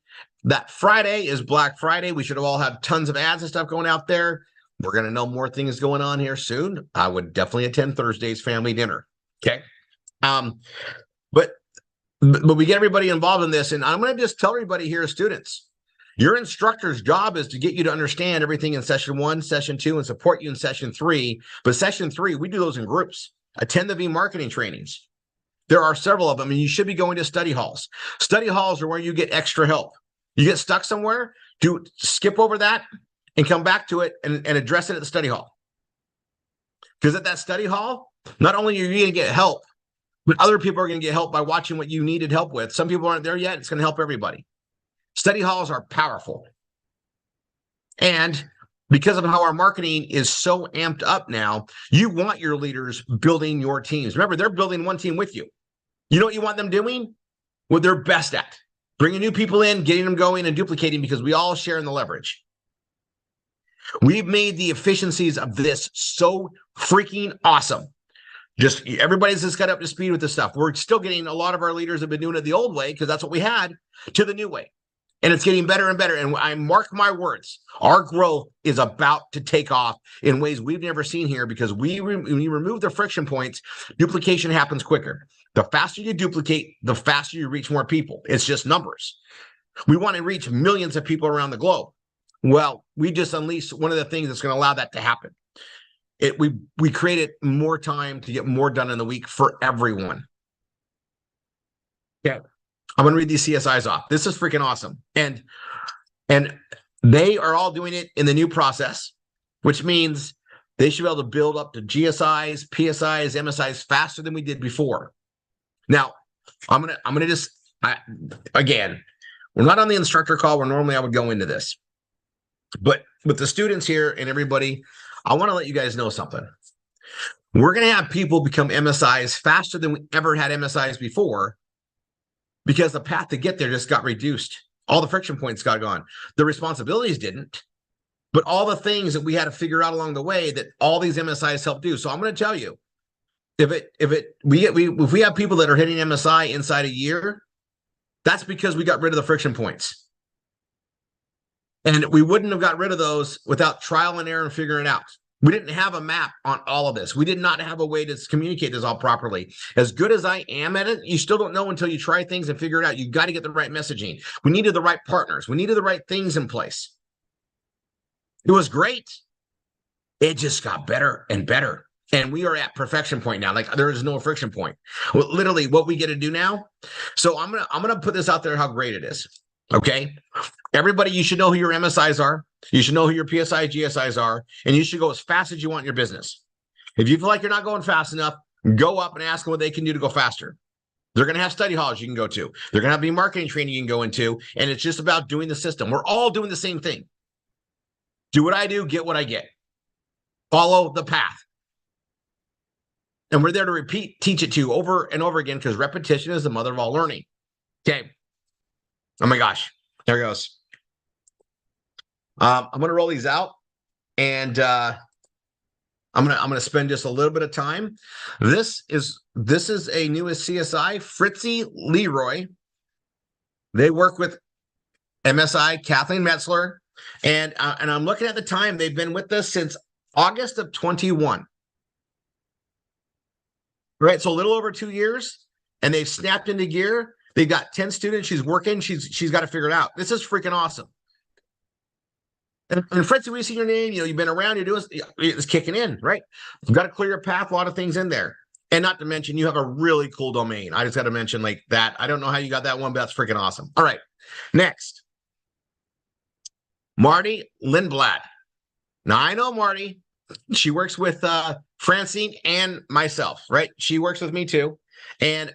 That Friday is Black Friday. We should have all had tons of ads and stuff going out there. We're going to know more things going on here soon. I would definitely attend Thursday's family dinner. Okay. But we get everybody involved in this. And I'm going to just tell everybody here as students, your instructor's job is to get you to understand everything in session 1, session 2, and support you in session 3. But session 3, we do those in groups. Attend the V marketing trainings. There are several of them, and you should be going to study halls. Study halls are where you get extra help. You get stuck somewhere, skip over that and come back to it and address it at the study hall. Because at that study hall, not only are you going to get help, but other people are going to get help by watching what you needed help with. Some people aren't there yet. It's going to help everybody. Study halls are powerful. And because of how our marketing is so amped up now, you want your leaders building your teams. Remember, they're building one team with you. You know what you want them doing? What they're best at. Bringing new people in, getting them going, and duplicating, because we all share in the leverage. We've made the efficiencies of this so freaking awesome. Just everybody's just got up to speed with this stuff. We're still getting, a lot of our leaders have been doing it the old way because that's what we had, to the new way. And it's getting better and better. And I mark my words, our growth is about to take off in ways we've never seen here, because when you remove the friction points, duplication happens quicker. The faster you duplicate, the faster you reach more people. It's just numbers. We want to reach millions of people around the globe. Well, we just unleashed one of the things that's going to allow that to happen. We created more time to get more done in the week for everyone. Okay. I'm going to read these CSIs off. This is freaking awesome. And they are all doing it in the new process, which means they should be able to build up to GSIs, PSIs, MSIs faster than we did before. Now, I'm going to just, again, we're not on the instructor call where normally I would go into this. But with the students here and everybody, I want to let you guys know something. We're going to have people become MSIs faster than we ever had MSIs before because the path to get there just got reduced. All the friction points got gone. The responsibilities didn't, but all the things that we had to figure out along the way that all these MSIs help do. So I'm going to tell you, if we have people that are hitting MSI inside a year, that's because we got rid of the friction points. And we wouldn't have got rid of those without trial and error and figuring it out. We didn't have a map on all of this. We did not have a way to communicate this all properly. As good as I am at it, you still don't know until you try things and figure it out. You got to get the right messaging. We needed the right partners. We needed the right things in place. It was great. It just got better and better. And we are at perfection point now. Like there is no friction point. Well, literally what we get to do now. So I'm gonna put this out there how great it is. Okay. Everybody, you should know who your MSIs are. You should know who your PSI, GSIs are, and you should go as fast as you want in your business. If you feel like you're not going fast enough, go up and ask them what they can do to go faster. They're going to have study halls you can go to. They're going to have the marketing training you can go into, and it's just about doing the system. We're all doing the same thing. Do what I do, get what I get. Follow the path. And we're there to teach it to you over and over again because repetition is the mother of all learning. Okay. Oh my gosh. There it goes. I'm going to roll these out, and I'm gonna spend just a little bit of time. This is a newest CSI, Fritzy Leroy. They work with MSI, Kathleen Metzler, and I'm looking at the time. They've been with us since August of 21. Right, so a little over 2 years, and they've snapped into gear. They've got 10 students. She's working. She's got to figure it out. This is freaking awesome. And Fritzy, we see your name. You know, you've been around. You're doing it's kicking in, right? You've got a clear path. A lot of things in there, and not to mention you have a really cool domain. I just got to mention like that. I don't know how you got that one, but that's freaking awesome. All right, next, Marty Lindblad. Now I know Marty. She works with Francine and myself, right? She works with me too, and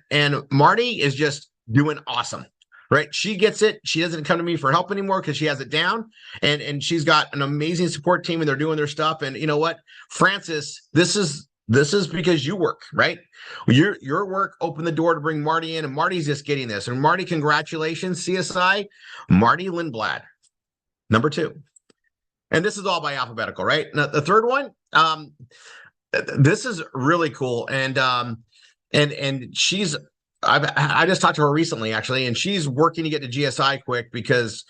Marty is just doing awesome. Right. She gets it. She doesn't come to me for help anymore because she has it down. And she's got an amazing support team and they're doing their stuff. And you know what, Francis, this is because you work, right? Your work opened the door to bring Marty in, and Marty's just getting this. And Marty, congratulations, CSI, Marty Lindblad, number 2. And this is all by alphabetical, right? Now, the third one, this is really cool. And she's, I just talked to her recently, actually, and she's working to get to GSI quick because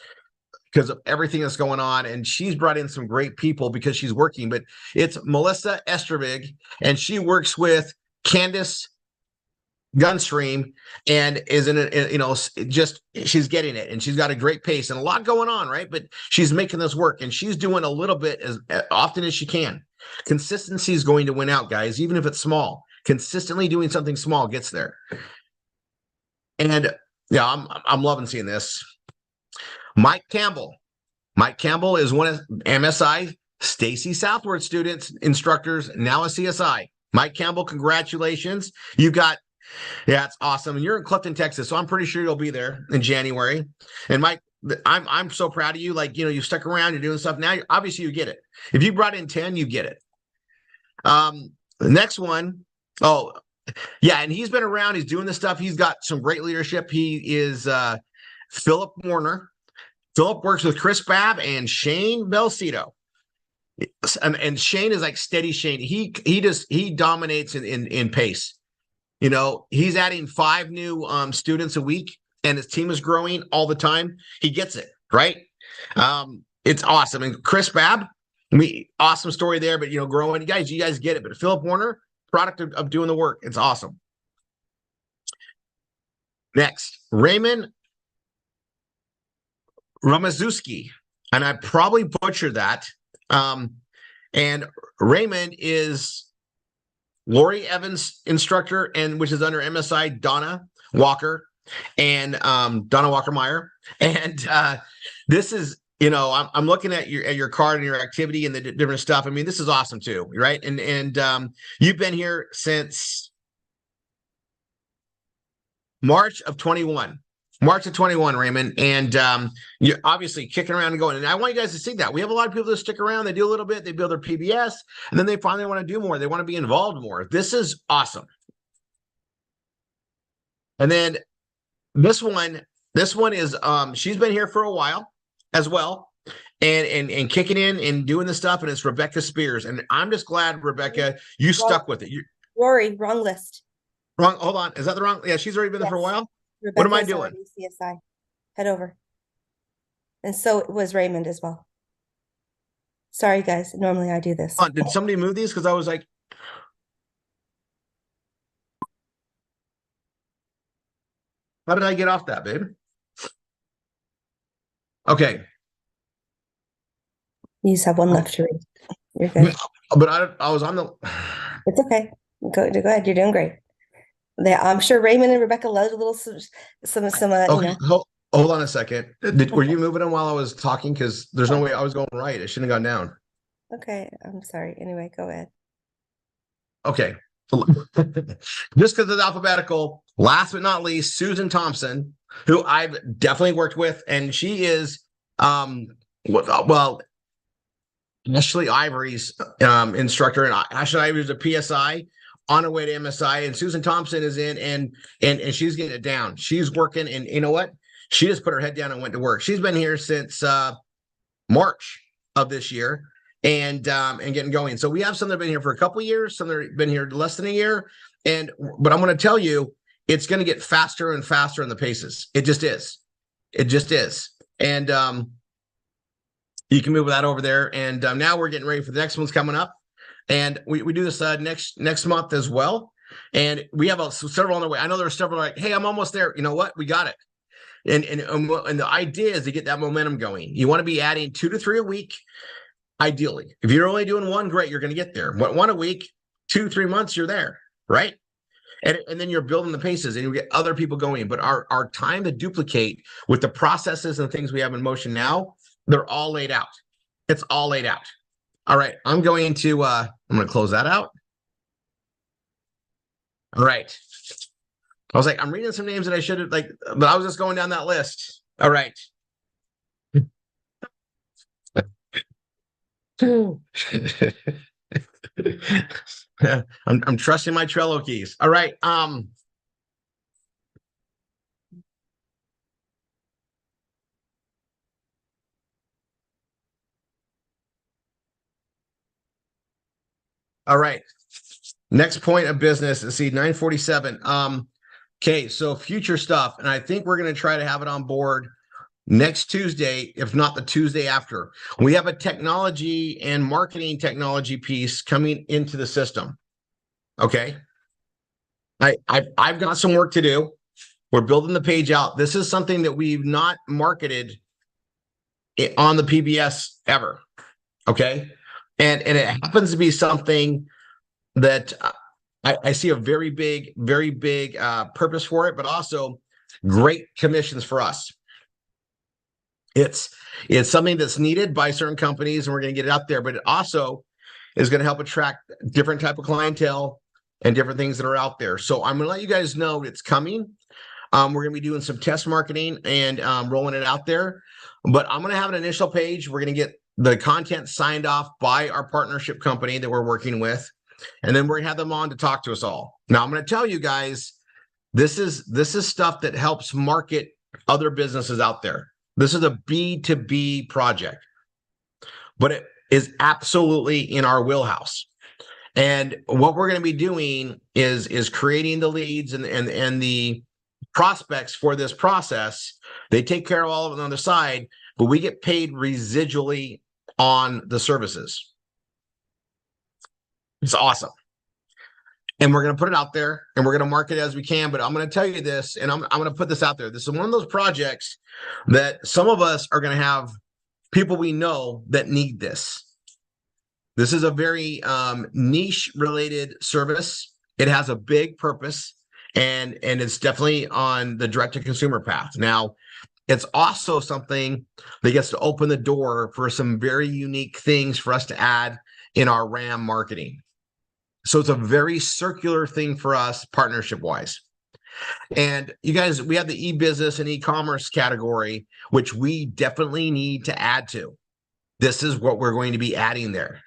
of everything that's going on. And she's brought in some great people because she's working. But it's Melissa Estravig, and she works with Candace Gunstream and is she's getting it, and she's got a great pace and a lot going on, right? But she's making this work, and she's doing a little bit as often as she can. Consistency is going to win out, guys, even if it's small. Consistently doing something small gets there. And yeah, I'm loving seeing this. Mike Campbell. Mike Campbell is one of MSI Stacy Southward students, instructors, now a CSI. Mike Campbell, congratulations. You got, yeah, it's awesome. And you're in Clifton, Texas, so I'm pretty sure you'll be there in January. And Mike, I'm so proud of you. Like, you know, you stuck around, you're doing stuff. Now, obviously, you get it. If you brought in 10, you get it. The next one, yeah, and he's been around. He's doing this stuff. He's got some great leadership. He is Philip Warner. Philip works with Chris Babb and Shane Belcito. And Shane is like steady Shane. He dominates in pace. You know, he's adding 5 new students a week, and his team is growing all the time. He gets it, right? It's awesome. And Chris Babb, awesome story there, but, you know, growing. You guys get it. But Philip Warner, product of doing the work. It's awesome. Next, Raymond Ramazewski, and I probably butchered that. And Raymond is Lori Evans' instructor, and which is under MSI Donna Walker and Donna Walker Meyer. And this is, you know, I'm looking at your card and your activity and the different stuff. I mean, this is awesome too, right? And you've been here since March of 21. March of 21, Raymond. And you're obviously kicking around and going. And I want you guys to see that. We have a lot of people that stick around. They do a little bit. They build their PBS. And then they finally want to do more. They want to be involved more. This is awesome. And then this one is she's been here for a while as well. And kicking in and doing the stuff. And it's Rebecca Spears. And I'm just glad, Rebecca, you stuck with it. Rory, wrong list. Wrong. Hold on. Is that the wrong? Yeah, she's already been there for a while. What am I doing? CSI. Head over. And so was Raymond as well. Sorry, guys. Normally I do this. Did somebody move these? Because I was like, how did I get off that, babe? Okay. You just have one left to read. You're good. But I was on the. It's okay. Go ahead. You're doing great. I'm sure Raymond and Rebecca loved a little some Okay, hold on a second. Were you moving them while I was talking? Because there's no way I was going right. It shouldn't have gone down. Okay, I'm sorry. Anyway, go ahead. Okay. Just because it's alphabetical, last but not least, Susan Thompson, who I've definitely worked with, and she is well, Ashley Ivory's instructor, and Ashley Ivory is a PSI on her way to MSI, and Susan Thompson is in, and she's getting it down. She's working, and you know what? She just put her head down and went to work. She's been here since March of this year, and getting going. So we have some that have been here for a couple of years, some that have been here less than a year, but I'm going to tell you, it's going to get faster and faster in the paces. It just is. It just is. And you can move that over there. And now we're getting ready for the next one's coming up. And we do this next month as well. And we have several on the way. I know there are several like, hey, I'm almost there. You know what? We got it. And the idea is to get that momentum going. You want to be adding 2 to 3 a week, ideally. If you're only doing one, great, you're going to get there. But 1 a week, 2, 3 months, you're there, right? And then you're building the paces and you get other people going. But our time to duplicate with the processes and things we have in motion now, they're all laid out. It's all laid out. All right, I'm going to close that out. All right. I was like, I'm reading some names that I should have, but I was just going down that list. All right. I'm trusting my Trello keys. All right. All right. Next point of business. Let's see, 947. Okay, so future stuff, and I think we're going to try to have it on board next Tuesday, if not the Tuesday after. We have a technology and marketing technology piece coming into the system. Okay, I've got some work to do. We're building the page out. This is something that we've not marketed on the PBS ever. Okay, and it happens to be something that I see a very big purpose for it, but also great commissions for us. It's something that's needed by certain companies, and we're going to get it out there, but it also is going to help attract different type of clientele and different things that are out there. So I'm going to let you guys know it's coming. We're going to be doing some test marketing and rolling it out there, but I'm going to have an initial page. We're going to get the content signed off by our partnership company that we're working with. And then we're going to have them on to talk to us all. Now, I'm going to tell you guys, this is stuff that helps market other businesses out there. This is a B2B project, but it is absolutely in our wheelhouse. And what we're going to be doing is creating the leads and the prospects for this process. They take care of all of it on the side, but we get paid residually on the services. It's awesome. And we're going to put it out there and we're going to market it as we can. But I'm going to tell you this, and I'm going to put this out there. This is one of those projects that some of us are going to have people we know that need this. This is a very niche related service. It has a big purpose and it's definitely on the direct to consumer path. Now, it's also something that gets to open the door for some very unique things for us to add in our RAM marketing. So it's a very circular thing for us partnership wise. And you guys, we have the e-business and e-commerce category, which we definitely need to add to. This is what we're going to be adding there.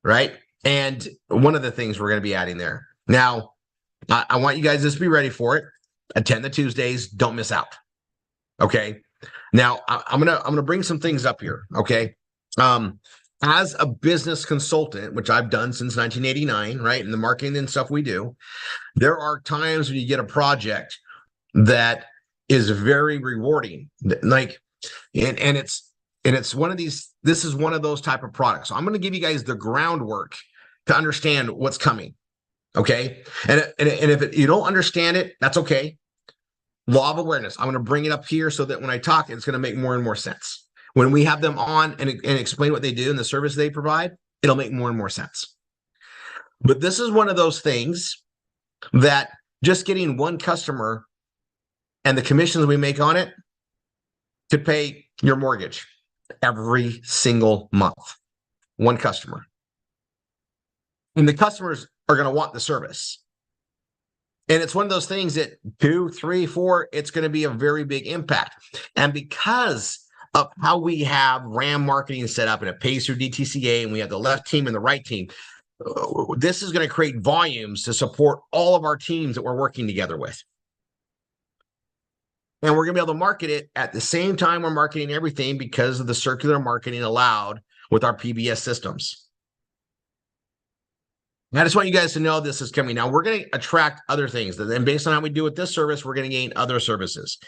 Right? And one of the things we're going to be adding there. Now, I want you guys just to be ready for it. Attend the Tuesdays. Don't miss out. Okay. Now, I'm gonna bring some things up here. Okay. As a business consultant, which I've done since 1989, right, and the marketing and stuff we do, there are times when you get a project that is very rewarding. Like, and it's one of these. This is one of those type of products. So I'm going to give you guys the groundwork to understand what's coming. Okay. And if you don't understand it, that's okay. Law of awareness. I'm going to bring it up here so that when I talk, it's going to make more and more sense. When we have them on and explain what they do and the service they provide, it'll make more and more sense. But this is one of those things that just getting one customer and the commissions we make on it could pay your mortgage every single month. One customer. And the customers are going to want the service. And it's one of those things that 2, 3, 4, it's going to be a very big impact. And because of how we have RAM marketing set up and it pays through DTCA and we have the left team and the right team, this is going to create volumes to support all of our teams that we're working together with. And we're going to be able to market it at the same time we're marketing everything because of the circular marketing allowed with our PBS systems. I just want you guys to know this is coming. Now, we're going to attract other things. And based on how we do with this service, we're going to gain other services.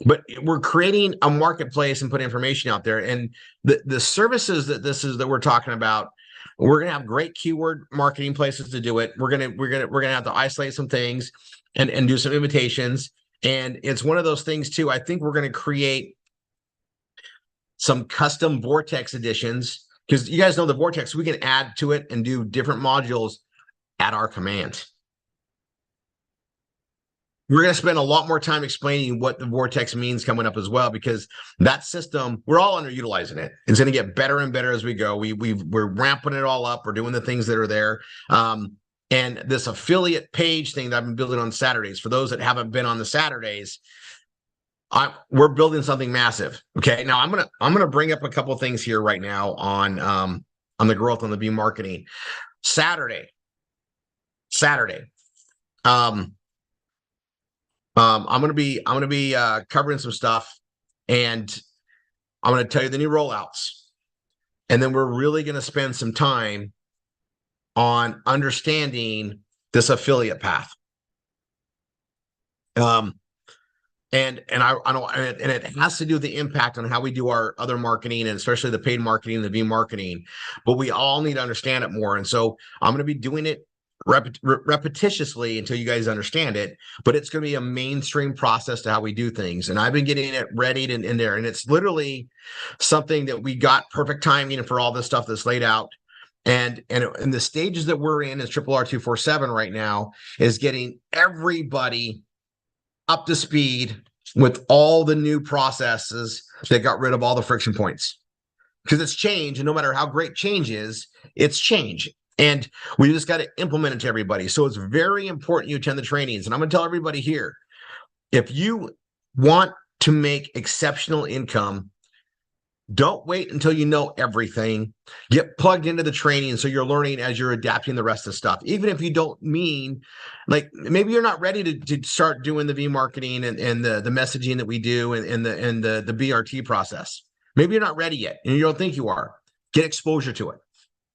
But we're creating a marketplace and put information out there. And the services that we're talking about, we're going to have great keyword marketing places to do it. We're going to have to isolate some things and do some invitations. And it's one of those things too. I think we're going to create some custom Vortex editions. Because you guys know the Vortex, we can add to it and do different modules at our command. We're going to spend a lot more time explaining what the Vortex means coming up as well, because that system, we're all underutilizing it. It's going to get better and better as we go. We're ramping it all up. We're doing the things that are there. And this affiliate page thing that I've been building on Saturdays, for those that haven't been on the Saturdays, we're building something massive. Okay. Now I'm gonna bring up a couple of things here right now on the growth on the B marketing. Saturday. I'm gonna be covering some stuff, and I'm gonna tell you the new rollouts, and then we're really gonna spend some time on understanding this affiliate path. And it has to do with the impact on how we do our other marketing, and especially the paid marketing and the V marketing. But we all need to understand it more. And so I'm going to be doing it repetitiously until you guys understand it. But it's going to be a mainstream process to how we do things. And I've been getting it readied in there. And it's literally something that we got perfect timing for all this stuff that's laid out. And the stages that we're in as RRR247 right now is getting everybody up to speed with all the new processes that got rid of all the friction points, because it's change. And no matter how great change is, it's change. And we just got to implement it to everybody. So it's very important you attend the trainings. And I'm going to tell everybody here, if you want to make exceptional income, don't wait until you know everything. Get plugged into the training so you're learning as you're adapting the rest of the stuff. Even if you don't mean, like, maybe you're not ready to start doing the V marketing and the messaging that we do and the BRT process. Maybe you're not ready yet and you don't think you are. Get exposure to it.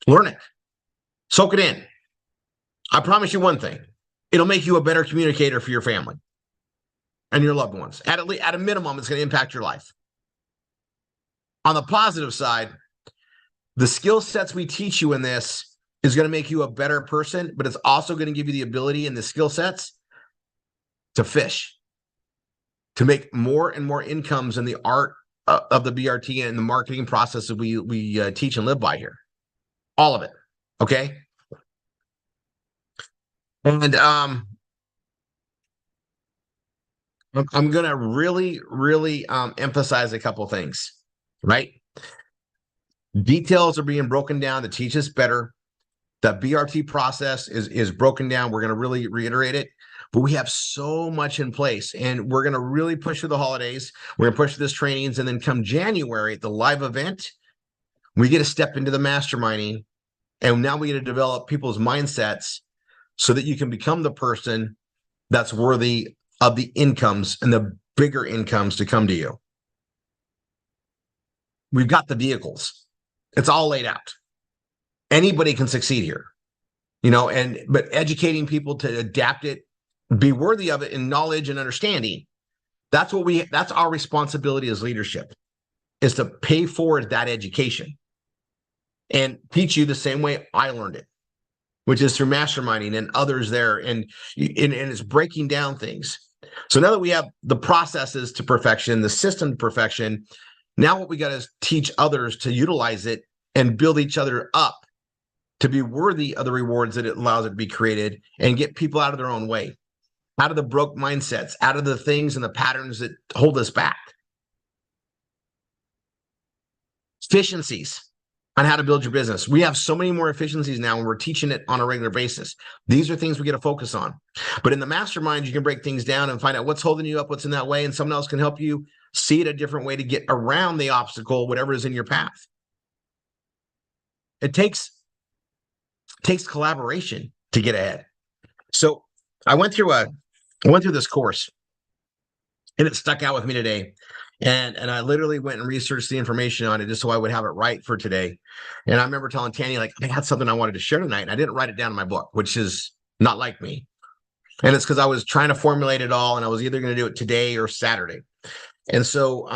Learn it. Soak it in. I promise you one thing. It'll make you a better communicator for your family and your loved ones. At a minimum, it's going to impact your life. On the positive side, the skill sets we teach you in this is going to make you a better person, but it's also going to give you the ability and the skill sets to fish, to make more and more incomes in the art of the BRT and the marketing process that we teach and live by here. All of it. Okay. And I'm going to really emphasize a couple things. Right? Details are being broken down to teach us better. The BRT process is broken down. We're going to really reiterate it. but we have so much in place, and we're going to really push through the holidays. We're going to push through this trainings, and then come January, the live event, we get to step into the masterminding, and now we get to develop people's mindsets so that you can become the person that's worthy of the incomes and the bigger incomes to come to you. We've got the vehicles. It's all laid out. Anybody can succeed here, but educating people to adapt it, be worthy of it in knowledge and understanding. That's our responsibility as leadership, is to pay forward that education and teach you the same way I learned it, which is through masterminding and others there. And it's breaking down things. So now that we have the processes to perfection, the system to perfection, now what we got is teach others to utilize it and build each other up to be worthy of the rewards that it allows it to be created, and get people out of their own way, out of the broke mindsets, out of the things and the patterns that hold us back. Efficiencies on how to build your business. We have so many more efficiencies now, and we're teaching it on a regular basis. These are things we get to focus on. But in the mastermind, you can break things down and find out what's holding you up, what's in that way, and someone else can help you see it a different way to get around the obstacle, whatever is in your path. It takes collaboration to get ahead. So I went through this course, and it stuck out with me today. And I literally went and researched the information on it just so I would have it right for today. And I remember telling Tanny, like, I had something I wanted to share tonight, and I didn't write it down in my book, which is not like me. And it's because I was trying to formulate it all, and I was either going to do it today or Saturday. And so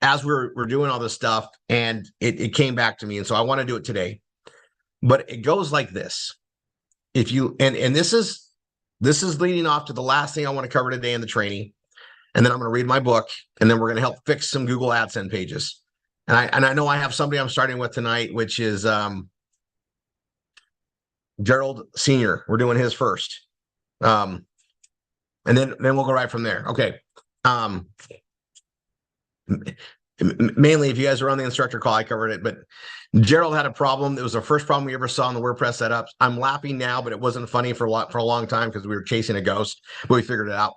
as we're doing all this stuff, and it came back to me, and so I want to do it today. But it goes like this. If you and this is leading off to the last thing I want to cover today in the training. And then I'm going to read my book, and then we're going to help fix some Google AdSense pages. And I know I have somebody I'm starting with tonight, which is Gerald Sr. We're doing his first. And then we'll go right from there. Okay. Mainly, if you guys are on the instructor call, I covered it, but Gerald had a problem. It was the first problem we ever saw in the WordPress setups. I'm laughing now, but it wasn't funny for a long time because we were chasing a ghost, but we figured it out.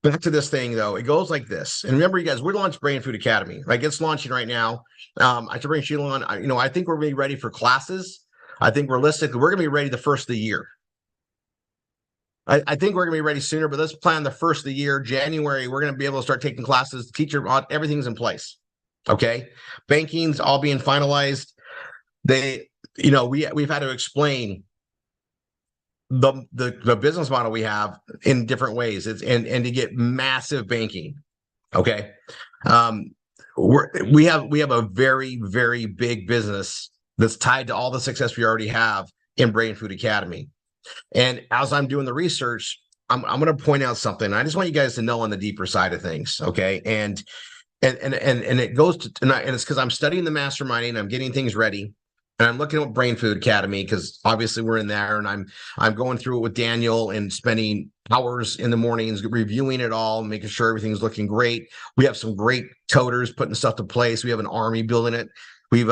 Back to this thing, though. It goes like this. And remember, you guys, we're launching Brain Food Academy. Like, it's launching right now. I should bring Sheila on. I think we're going to be ready for classes. I think realistically, we're going to be ready the first of the year. I think we're going to be ready sooner, but let's plan the first of the year, January. We're going to be able to start taking classes. Teacher, everything's in place. Okay. Banking's all being finalized. We've had to explain the business model we have in different ways. And to get massive banking. Okay. We have a very, very big business that's tied to all the success we already have in Brain Food Academy. And as I'm doing the research, I'm going to point out something. I just want you guys to know on the deeper side of things. Okay. And it goes to, and it's because I'm studying the masterminding, I'm getting things ready. And I'm looking at Brain Food Academy because obviously we're in there, and I'm going through it with Daniel and spending hours in the mornings reviewing it all, making sure everything's looking great. We have some great coders putting stuff to place. We have an army building it. We've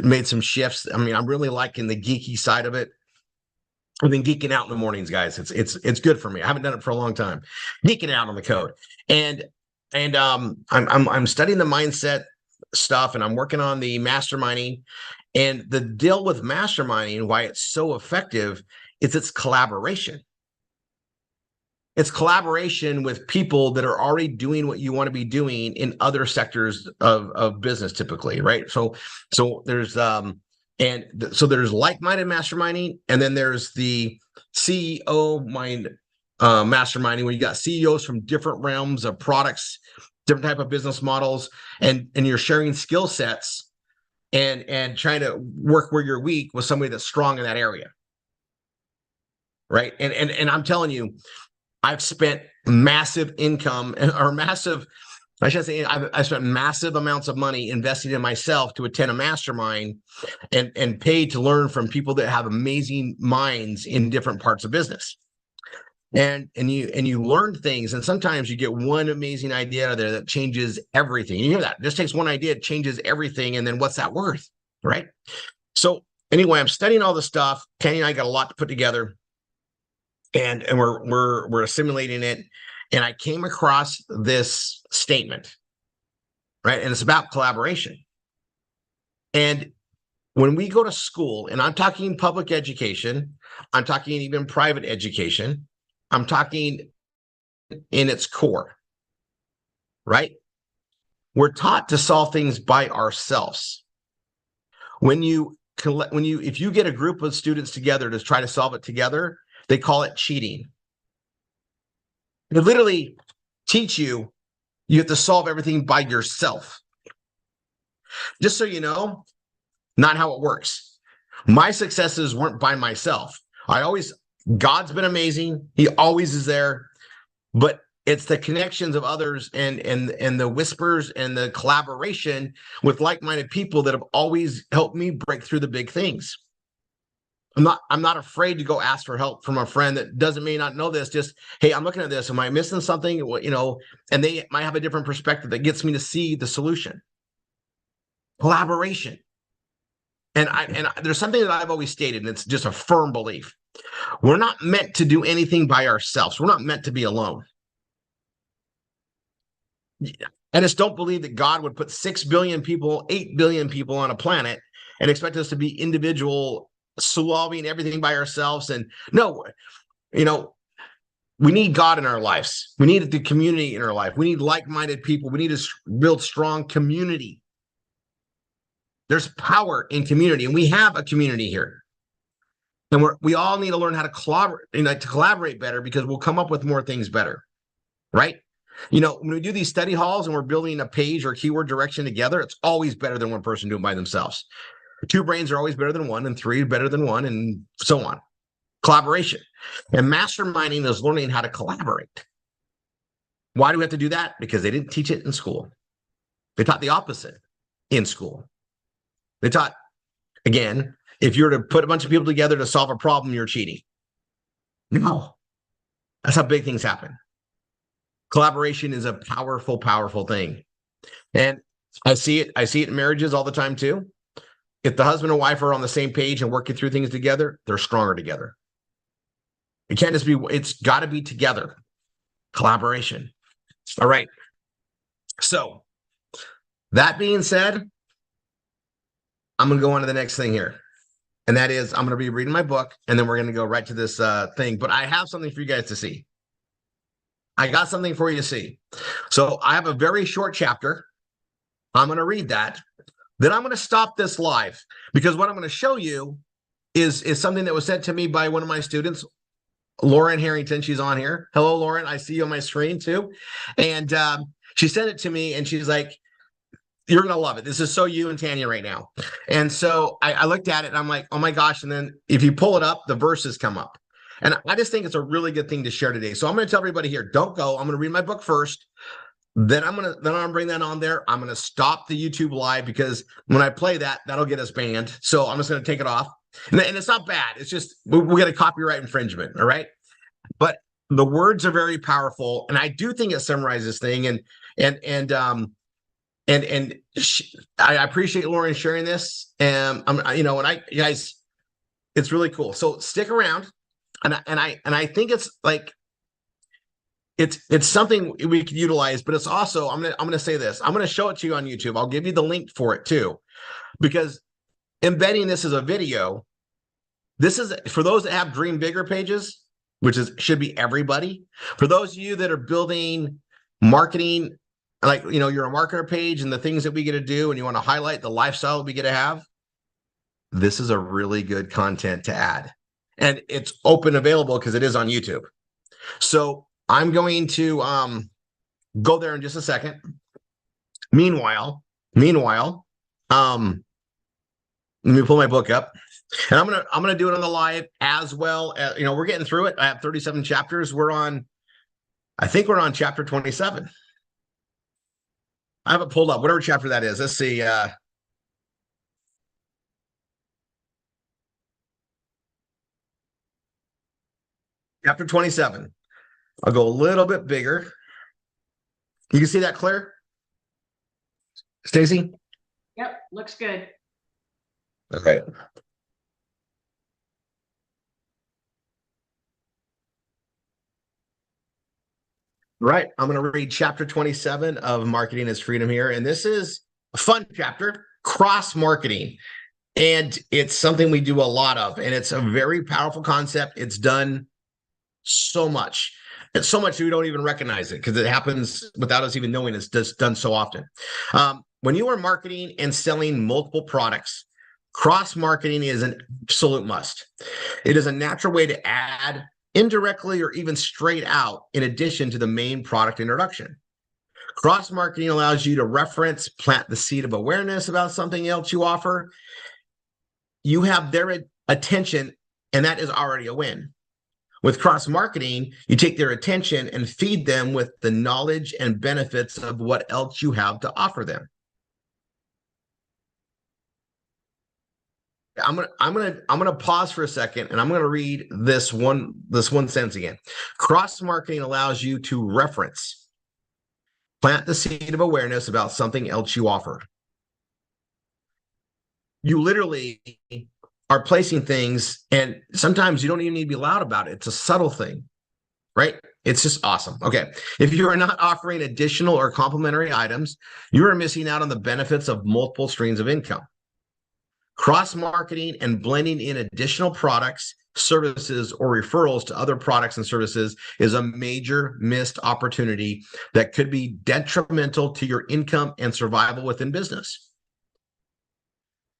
made some shifts. I mean, I'm really liking the geeky side of it. I've been geeking out in the mornings, guys. It's good for me. I haven't done it for a long time. Geeking out on the code, and I'm studying the mindset stuff, and I'm working on the masterminding. And the deal with masterminding, why it's so effective, is it's collaboration. It's collaboration with people that are already doing what you want to be doing in other sectors of business, typically, right? So there's so there's like-minded masterminding, and then there's the CEO mind masterminding, where you got CEOs from different realms of products, different type of business models, and you're sharing skill sets. And trying to work where you're weak with somebody that's strong in that area. Right. And I'm telling you, I've spent massive income or massive, I should say, I spent massive amounts of money investing in myself to attend a mastermind and paid to learn from people that have amazing minds in different parts of business. And you learn things, and sometimes you get one amazing idea out of there that changes everything. You hear that? It just takes one idea, it changes everything, and then what's that worth, right? So anyway, I'm studying all this stuff. Kenny and I got a lot to put together, and we're assimilating it. And I came across this statement, right? And it's about collaboration. And when we go to school, and I'm talking public education, I'm talking even private education, I'm talking in its core, right? We're taught to solve things by ourselves. If you get a group of students together to try to solve it together, they call it cheating. They literally teach you have to solve everything by yourself. Just so you know, not how it works. My successes weren't by myself. God's been amazing. He always is there, but it's the connections of others and the whispers and the collaboration with like-minded people that have always helped me break through the big things. I'm not afraid to go ask for help from a friend that may not know this. Just, hey, I'm looking at this. Am I missing something? And they might have a different perspective that gets me to see the solution. Collaboration. And there's something that I've always stated, and it's just a firm belief. We're not meant to do anything by ourselves. We're not meant to be alone. I just don't believe that God would put 6 billion people, 8 billion people on a planet and expect us to be individual, solving everything by ourselves. And no, we need God in our lives. We need the community in our life. We need like-minded people. We need to build strong community. There's power in community, and we have a community here. And we all need to learn how to collaborate better, because we'll come up with more things better, right? When we do these study halls and we're building a page or keyword direction together, it's always better than one person doing it by themselves. 2 brains are always better than 1, and 3 better than 1, and so on. Collaboration. And masterminding is learning how to collaborate. Why do we have to do that? Because they didn't teach it in school. They taught the opposite in school. They taught, again, if you were to put a bunch of people together to solve a problem, you're cheating. No. That's how big things happen. Collaboration is a powerful, powerful thing. And I see it in marriages all the time too. If the husband and wife are on the same page and working through things together, they're stronger together. It can't just be, it's got to be together. Collaboration. All right. So that being said, I'm going to go on to the next thing here. And that is, I'm going to be reading my book, and then we're going to go right to this thing. But I have something for you guys to see. I got something for you to see. So I have a very short chapter. I'm going to read that. Then I'm going to stop this live, because what I'm going to show you is something that was sent to me by one of my students, Lauren Harrington. She's on here. Hello, Lauren. I see you on my screen too. And she sent it to me, and she's like, you're going to love it. This is so you and Tanya right now. And so I looked at it, and I'm like, oh my gosh. And then if you pull it up, the verses come up. And I just think it's a really good thing to share today. So I'm going to tell everybody here, don't go. I'm going to read my book first. Then I'm going to bring that on there. I'm going to stop the YouTube live, because when I play that, that'll get us banned. So I'm just going to take it off. And it's not bad. It's just, we got a copyright infringement. All right. But the words are very powerful. And I do think it summarizes this thing. I appreciate Lauren sharing this. And you guys, it's really cool. So stick around. And I think it's like, it's something we could utilize, but it's also, I'm gonna say this. I'm gonna show it to you on YouTube. I'll give you the link for it too, because embedding this as a video, this is for those that have Dream Bigger pages, which should be everybody. For those of you that are building marketing, like you're a marketer page and the things that we get to do, and you want to highlight the lifestyle we get to have, this is a really good content to add. And it's open available because it is on YouTube. So I'm going to go there in just a second. Meanwhile, let me pull my book up, and I'm gonna do it on the live as well. We're getting through it. I have 37 chapters. I think we're on chapter 27. I have it pulled up, whatever chapter that is. Let's see. Chapter 27. I'll go a little bit bigger. You can see that clear? Stacy? Yep, looks good. Okay. Right. I'm going to read chapter 27 of Marketing is Freedom here. And this is a fun chapter, cross marketing. And it's something we do a lot of. And it's a very powerful concept. It's done so much. It's so much we don't even recognize it because it happens without us even knowing it's just done so often. When you are marketing and selling multiple products, cross marketing is an absolute must. It is a natural way to add indirectly or even straight out in addition to the main product introduction. Cross marketing allows you to reference, plant the seed of awareness about something else you offer. You have their attention, and that is already a win. With cross marketing, you take their attention and feed them with the knowledge and benefits of what else you have to offer them. I'm gonna pause for a second, and I'm gonna read this one sentence again. Cross marketing allows you to reference, plant the seed of awareness about something else you offer. You literally are placing things, and sometimes you don't even need to be loud about it. It's a subtle thing, right? It's just awesome. Okay. If you are not offering additional or complementary items, you are missing out on the benefits of multiple streams of income. Cross-marketing and blending in additional products, services, or referrals to other products and services is a major missed opportunity that could be detrimental to your income and survival within business.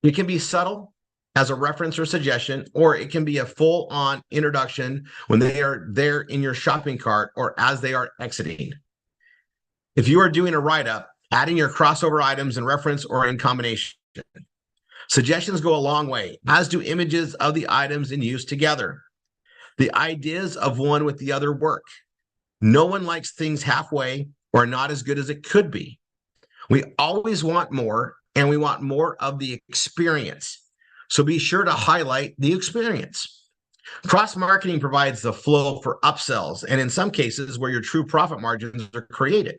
It can be subtle as a reference or suggestion, or it can be a full-on introduction when they are there in your shopping cart or as they are exiting. If you are doing a write-up, adding your crossover items in reference or in combination. Suggestions go a long way, as do images of the items in use together. The ideas of one with the other work. No one likes things halfway or not as good as it could be. We always want more, and we want more of the experience. So be sure to highlight the experience. Cross-marketing provides the flow for upsells, and in some cases where your true profit margins are created.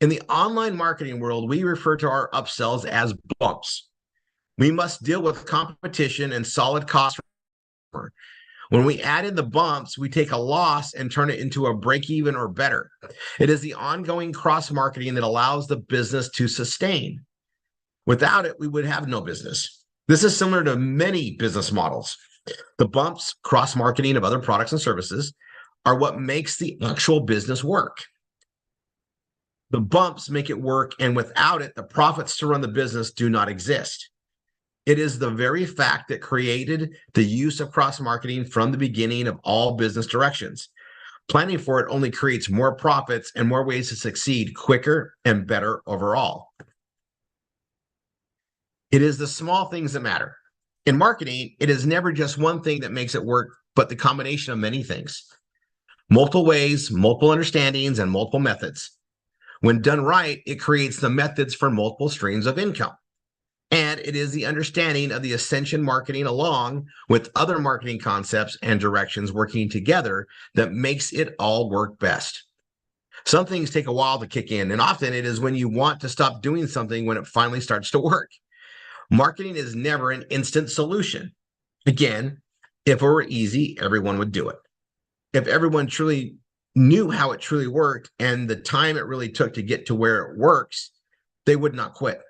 In the online marketing world, we refer to our upsells as bumps. We must deal with competition and solid cost. When we add in the bumps, we take a loss and turn it into a break even or better. It is the ongoing cross-marketing that allows the business to sustain. Without it, we would have no business. This is similar to many business models. The bumps, cross-marketing of other products and services, are what makes the actual business work. The bumps make it work, and without it, the profits to run the business do not exist. It is the very fact that created the use of cross-marketing from the beginning of all business directions. Planning for it only creates more profits and more ways to succeed quicker and better overall. It is the small things that matter. In marketing, it is never just one thing that makes it work, but the combination of many things. Multiple ways, multiple understandings, and multiple methods. When done right, it creates the methods for multiple streams of income. And it is the understanding of the ascension marketing along with other marketing concepts and directions working together that makes it all work best. Some things take a while to kick in, and often it is when you want to stop doing something when it finally starts to work. Marketing is never an instant solution. Again, if it were easy, everyone would do it. If everyone truly knew how it truly worked and the time it really took to get to where it works, they would not quit.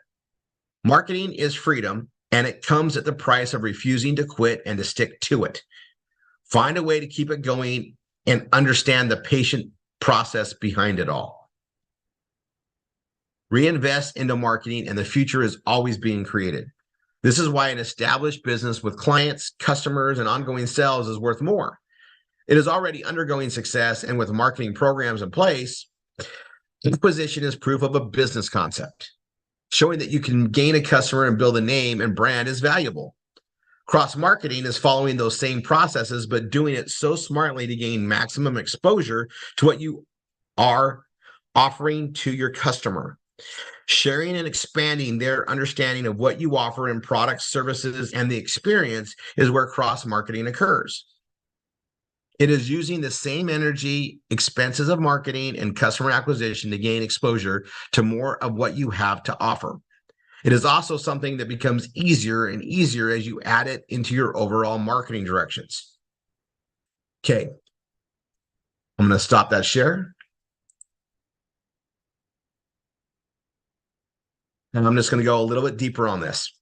Marketing is freedom, and it comes at the price of refusing to quit and to stick to it. Find a way to keep it going and understand the patient process behind it all. Reinvest into marketing, and the future is always being created. This is why an established business with clients, customers, and ongoing sales is worth more. It is already undergoing success, and with marketing programs in place, acquisition is proof of a business concept. Showing that you can gain a customer and build a name and brand is valuable. Cross-marketing is following those same processes, but doing it so smartly to gain maximum exposure to what you are offering to your customer. Sharing and expanding their understanding of what you offer in products, services, and the experience is where cross-marketing occurs. It is using the same energy, expenses of marketing, and customer acquisition to gain exposure to more of what you have to offer. It is also something that becomes easier and easier as you add it into your overall marketing directions. Okay. I'm going to stop that share. And I'm just going to go a little bit deeper on this.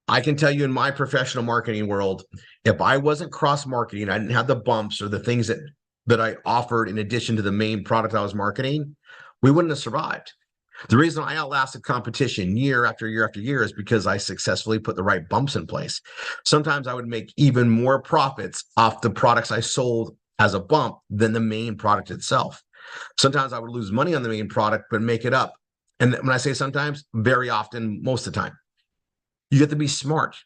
I can tell you in my professional marketing world, if I wasn't cross marketing, I didn't have the bumps or the things that I offered in addition to the main product I was marketing, we wouldn't have survived. The reason I outlasted competition year after year after year is because I successfully put the right bumps in place. Sometimes I would make even more profits off the products I sold as a bump than the main product itself. Sometimes I would lose money on the main product, but make it up. And when I say sometimes, very often, most of the time, you have to be smart.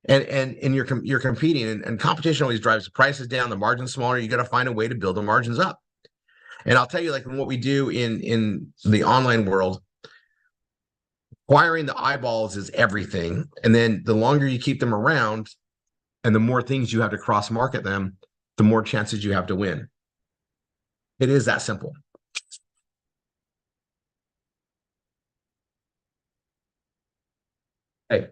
And you're competing, and competition always drives the prices down, the margins smaller. You got to find a way to build the margins up. And I'll tell you, like what we do in the online world, acquiring the eyeballs is everything. And then the longer you keep them around and the more things you have to cross market them, the more chances you have to win. It is that simple. Hey,